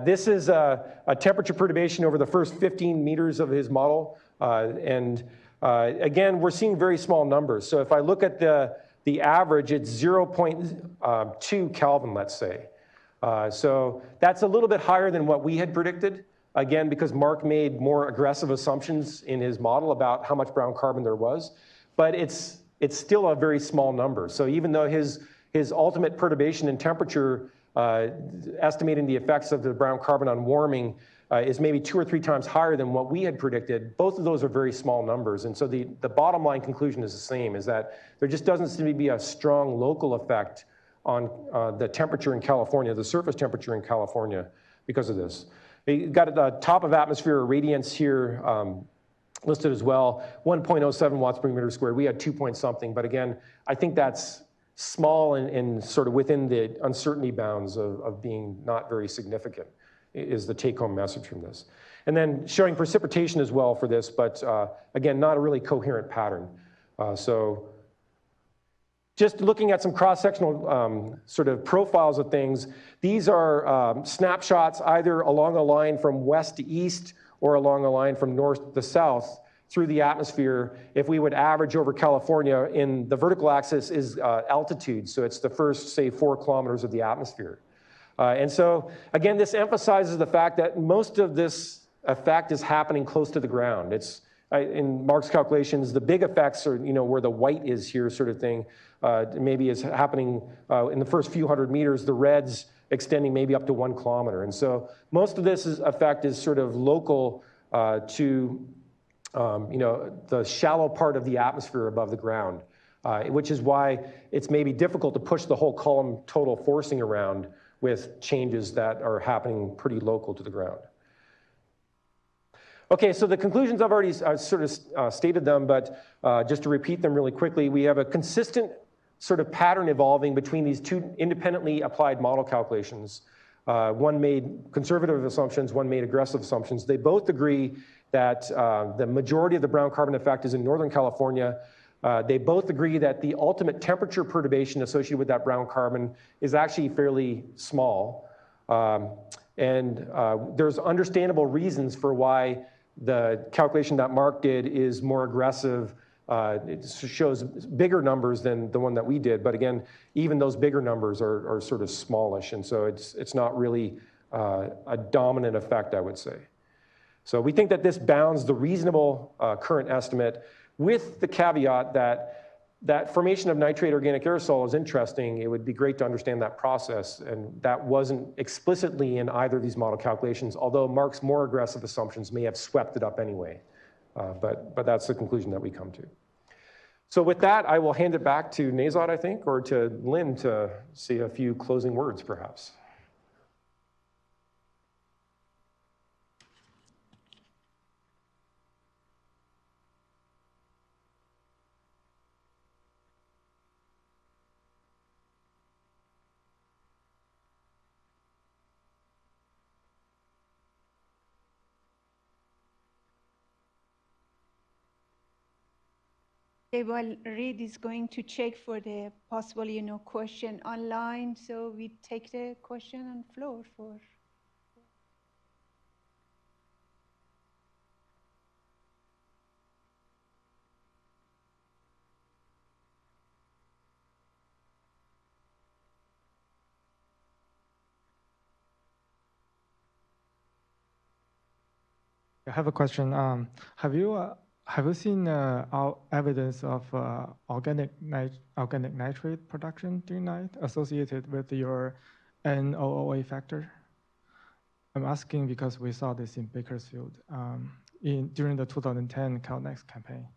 This is a temperature perturbation over the first 15 meters of his model. Again, we're seeing very small numbers. So if I look at the average, it's 0.2 Kelvin, let's say. So that's a little bit higher than what we had predicted. Again, because Mark made more aggressive assumptions in his model about how much brown carbon there was. But it's still a very small number. So even though his ultimate perturbation in temperature, estimating the effects of the brown carbon on warming, is maybe 2 or 3 times higher than what we had predicted, both of those are very small numbers. And so the bottom line conclusion is the same, is that there just doesn't seem to be a strong local effect on the temperature in California, the surface temperature in California because of this. You got at the top of atmosphere irradiance here listed as well, 1.07 watts per meter squared. We had 2 point something, but again, I think that's small and sort of within the uncertainty bounds of being not very significant is the take-home message from this. And then showing precipitation as well for this, but again, not a really coherent pattern. So just looking at some cross-sectional sort of profiles of things, these are snapshots either along a line from west to east or along a line from north to south through the atmosphere. If we would average over California, in the vertical axis is altitude, so it's the first, say, 4 kilometers of the atmosphere. And so, again, this emphasizes the fact that most of this effect is happening close to the ground. It's, in Mark's calculations, the big effects are, where the white is here sort of thing, maybe is happening in the first few hundred meters, the reds extending maybe up to 1 kilometer. And so most of this effect is sort of local to, the shallow part of the atmosphere above the ground, which is why it's maybe difficult to push the whole column total forcing around with changes that are happening pretty local to the ground. Okay, so the conclusions I've already sort of stated them, but just to repeat them really quickly, we have a consistent sort of pattern evolving between these 2 independently applied model calculations. One made conservative assumptions, one made aggressive assumptions. They both agree that the majority of the brown carbon effect is in Northern California. They both agree that the ultimate temperature perturbation associated with that brown carbon is actually fairly small. There's understandable reasons for why the calculation that Mark did is more aggressive. It shows bigger numbers than the one that we did, but again, even those bigger numbers are sort of smallish, and so it's not really a dominant effect, I would say. So we think that this bounds the reasonable current estimate, with the caveat that that formation of nitrate organic aerosol is interesting. It would be great to understand that process, and that wasn't explicitly in either of these model calculations, although Mark's more aggressive assumptions may have swept it up anyway. But that's the conclusion that we come to. So with that, I will hand it back to Nazat, I think, or to Lynn to say a few closing words, perhaps. Okay, well, Reid is going to check for the possible, question online. So we take the question on floor for. I have a question. Have you seen evidence of organic nitrate production during night associated with your NOOA factor? I'm asking because we saw this in Bakersfield during the 2010 CalNext campaign.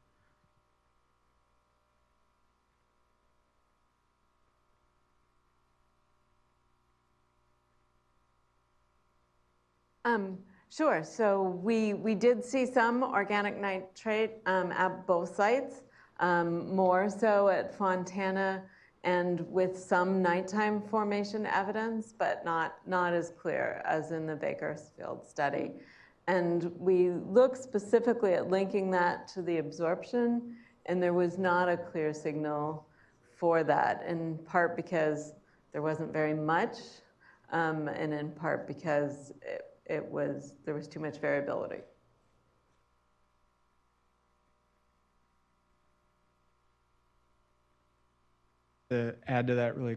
Sure, so we did see some organic nitrate at both sites, more so at Fontana and with some nighttime formation evidence, but not as clear as in the Bakersfield study. And we looked specifically at linking that to the absorption, and there was not a clear signal for that, in part because there wasn't very much, and in part because there was too much variability. To add to that really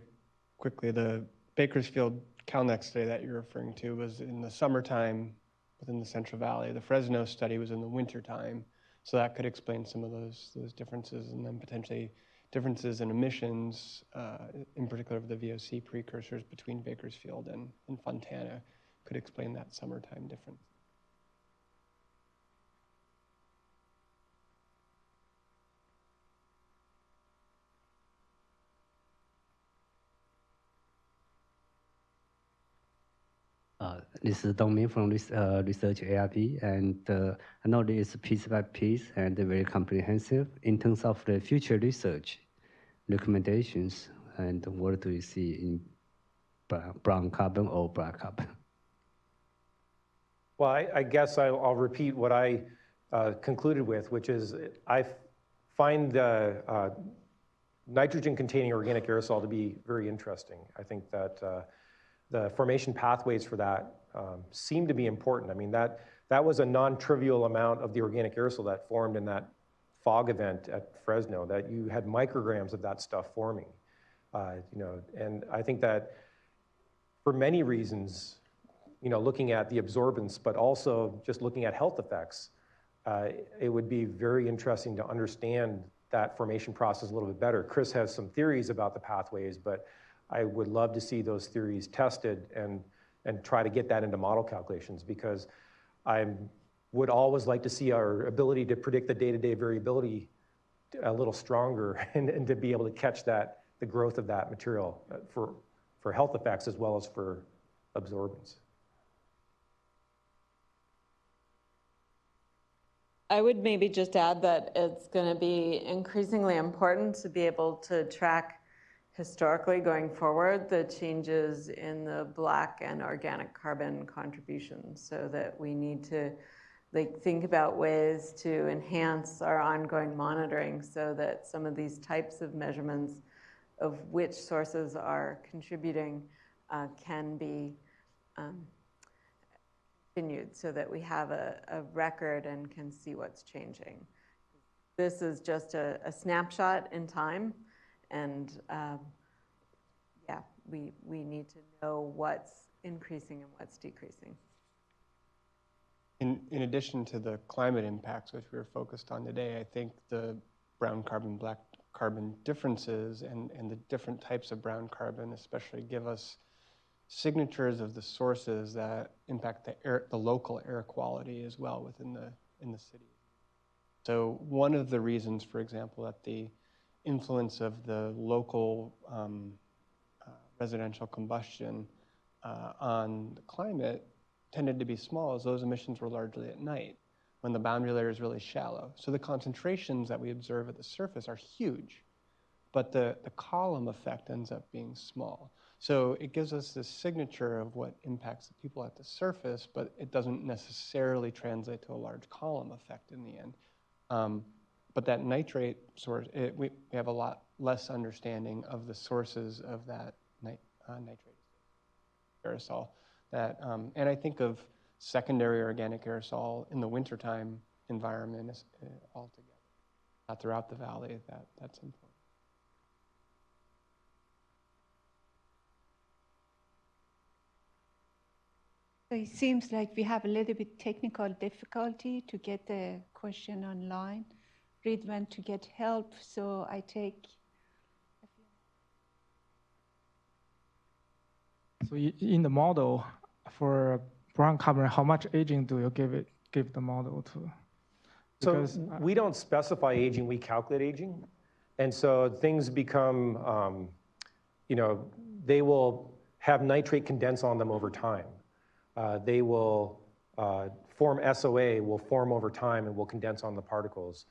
quickly, the Bakersfield CalNext study that you're referring to was in the summertime within the Central Valley. The Fresno study was in the wintertime, so that could explain some of those differences, and then potentially differences in emissions, in particular of the VOC precursors between Bakersfield and Fontana, could explain that summertime difference. This is Dongmin from Research ARP, and I know this is piece by piece and very comprehensive in terms of the future research recommendations, and what do you see in brown carbon or black carbon? Well, I guess I'll repeat what I concluded with, which is I find nitrogen-containing organic aerosol to be very interesting. I think that the formation pathways for that seem to be important. I mean, that was a non-trivial amount of the organic aerosol that formed in that fog event at Fresno, that you had micrograms of that stuff forming. And I think that for many reasons, looking at the absorbance, but also just looking at health effects, it would be very interesting to understand that formation process a little bit better. Chris has some theories about the pathways, but I would love to see those theories tested and try to get that into model calculations, because I would always like to see our ability to predict the day-to-day variability a little stronger and to be able to catch the growth of that material for health effects as well as for absorbance. I would maybe just add that it's going to be increasingly important to be able to track historically going forward the changes in the black and organic carbon contributions, so that we need to think about ways to enhance our ongoing monitoring so that some of these types of measurements of which sources are contributing can be continued, so that we have a record and can see what's changing. This is just a snapshot in time, and yeah, we need to know what's increasing and what's decreasing. In addition to the climate impacts, which we were focused on today, I think the brown carbon, black carbon differences and the different types of brown carbon especially give us signatures of the sources that impact the local air quality as well in the city. So one of the reasons, for example, that the influence of the local residential combustion on the climate tended to be small, as those emissions were largely at night when the boundary layer is really shallow. So the concentrations that we observe at the surface are huge, but the column effect ends up being small. So it gives us this signature of what impacts the people at the surface, but it doesn't necessarily translate to a large column effect in the end. But that nitrate source, we have a lot less understanding of the sources of that nitrate aerosol. And I think of secondary organic aerosol in the wintertime environment altogether, throughout the valley, that's important. So it seems like we have a little bit technical difficulty to get the question online. Reed went to get help, so I take a few. So in the model for brown carbon, how much aging do you give the model to? Because so we don't specify aging, we calculate aging. And so things become, they will have nitrate condense on them over time. They will form SOA, will form over time and will condense on the particles.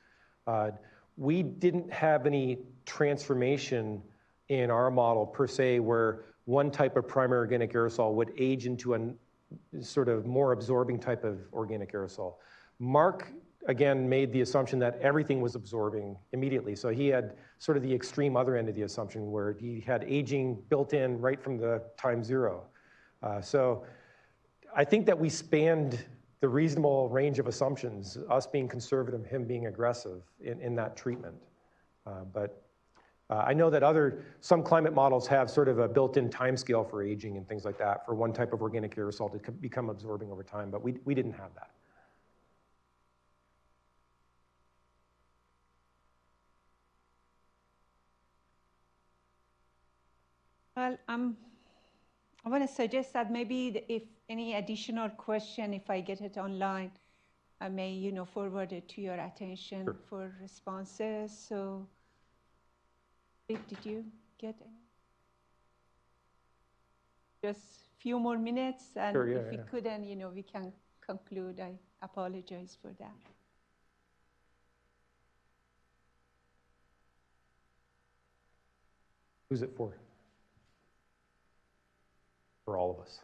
We didn't have any transformation in our model per se where one type of primary organic aerosol would age into a sort of more absorbing type of organic aerosol. Mark, again, made the assumption that everything was absorbing immediately. So he had sort of the extreme other end of the assumption where he had aging built in right from the time zero. So I think that we spanned the reasonable range of assumptions, us being conservative, him being aggressive in that treatment. But I know that some climate models have sort of a built-in timescale for aging and things like that for one type of organic aerosol to become absorbing over time, but we didn't have that. Well, I want to suggest that maybe if any additional question, if I get it online, I may, forward it to your attention for responses. So, did you get any? Just a few more minutes, and if we couldn't, we can conclude. I apologize for that. Who's it for? For all of us.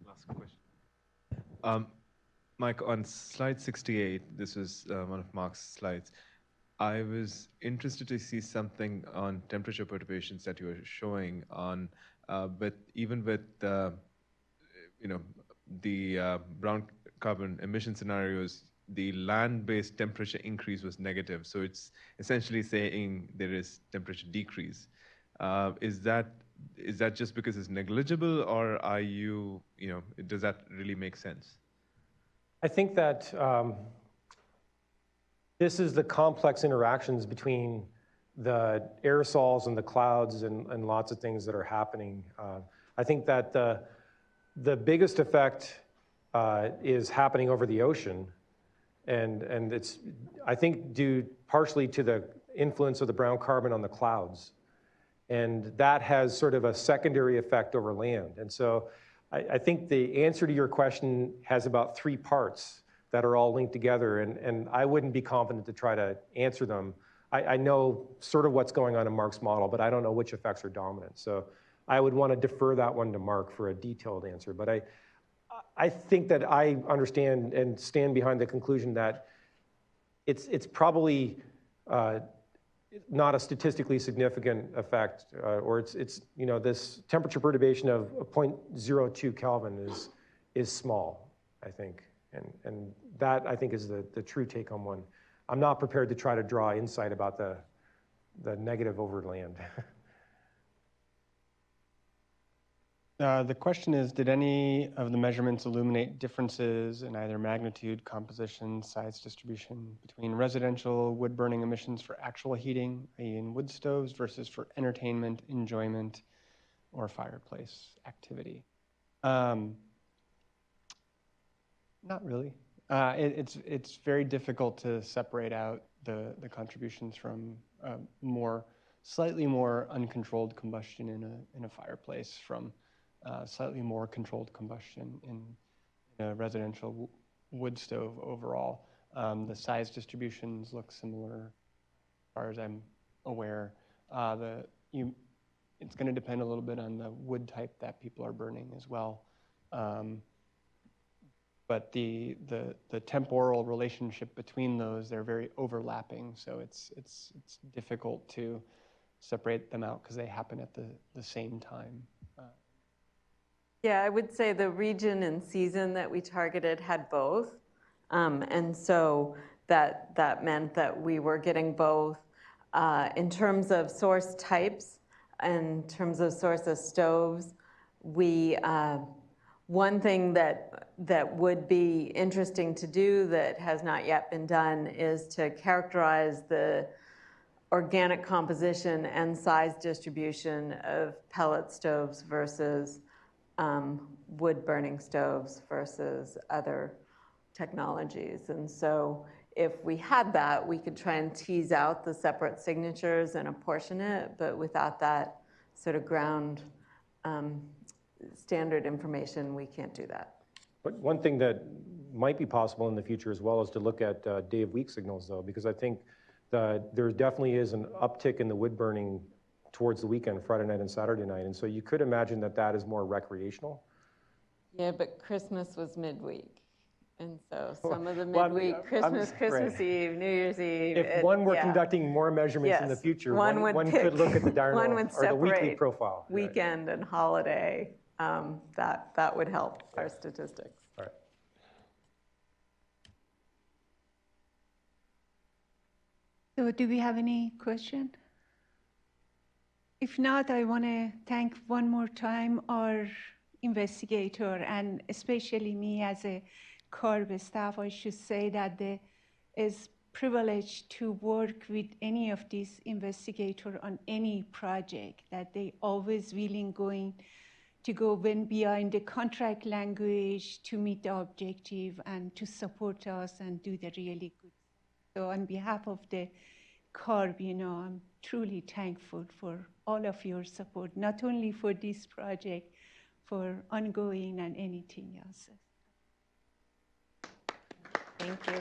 Last question. Mike, on slide 68, this is one of Mark's slides. I was interested to see something on temperature perturbations that you were showing on, but even with the brown carbon emission scenarios, the land-based temperature increase was negative. So it's essentially saying there is temperature decrease. Is that just because it's negligible, or are you, does that really make sense? I think that this is the complex interactions between the aerosols and the clouds and lots of things that are happening. I think that the biggest effect is happening over the ocean, and it's, I think, due partially to the influence of the brown carbon on the clouds. And that has sort of a secondary effect over land. And so I think the answer to your question has about 3 parts that are all linked together, and I wouldn't be confident to try to answer them. I know sort of what's going on in Mark's model, but I don't know which effects are dominant. So I would want to defer that one to Mark for a detailed answer. But I think that I understand and stand behind the conclusion that it's probably not a statistically significant effect, or it's this temperature perturbation of 0.02 Kelvin is small, I think. And that, I think, is the true take-home one. I'm not prepared to try to draw insight about the negative over land. The question is, did any of the measurements illuminate differences in either magnitude, composition, size distribution between residential wood-burning emissions for actual heating, i.e. in wood stoves, versus for entertainment, enjoyment, or fireplace activity? Not really. It's very difficult to separate out the contributions from slightly more uncontrolled combustion in a fireplace from slightly more controlled combustion in a residential wood stove overall. The size distributions look similar as far as I'm aware. It's going to depend a little bit on the wood type that people are burning as well. But the temporal relationship between those, they're very overlapping, so it's difficult to separate them out because they happen at the same time. Yeah, I would say the region and season that we targeted had both. And so that meant that we were getting both. In terms of source types, in terms of source of stoves, one thing that would be interesting to do that has not yet been done is to characterize the organic composition and size distribution of pellet stoves versus wood-burning stoves versus other technologies. And so if we had that, we could try and tease out the separate signatures and apportion it, but without that sort of ground standard information, we can't do that. But one thing that might be possible in the future as well is to look at day-of-week signals, though, because I think there definitely is an uptick in the wood burning towards the weekend, Friday night and Saturday night. And so you could imagine that is more recreational. Yeah, but Christmas was midweek. And so some of the midweek, Christmas right. Eve, New Year's Eve. If one were conducting more measurements in the future, one could look at the diurnal or the weekly profile. Weekend and holiday. That would help our statistics. All right. So do we have any question? If not, I want to thank one more time our investigator, and especially me as a CARB staff. I should say that it is privileged to work with any of these investigators on any project, that they always willing to go beyond the contract language to meet the objective and to support us and do the really good. So on behalf of the CARB, I'm truly thankful for all of your support, not only for this project, for ongoing and anything else. Thank you.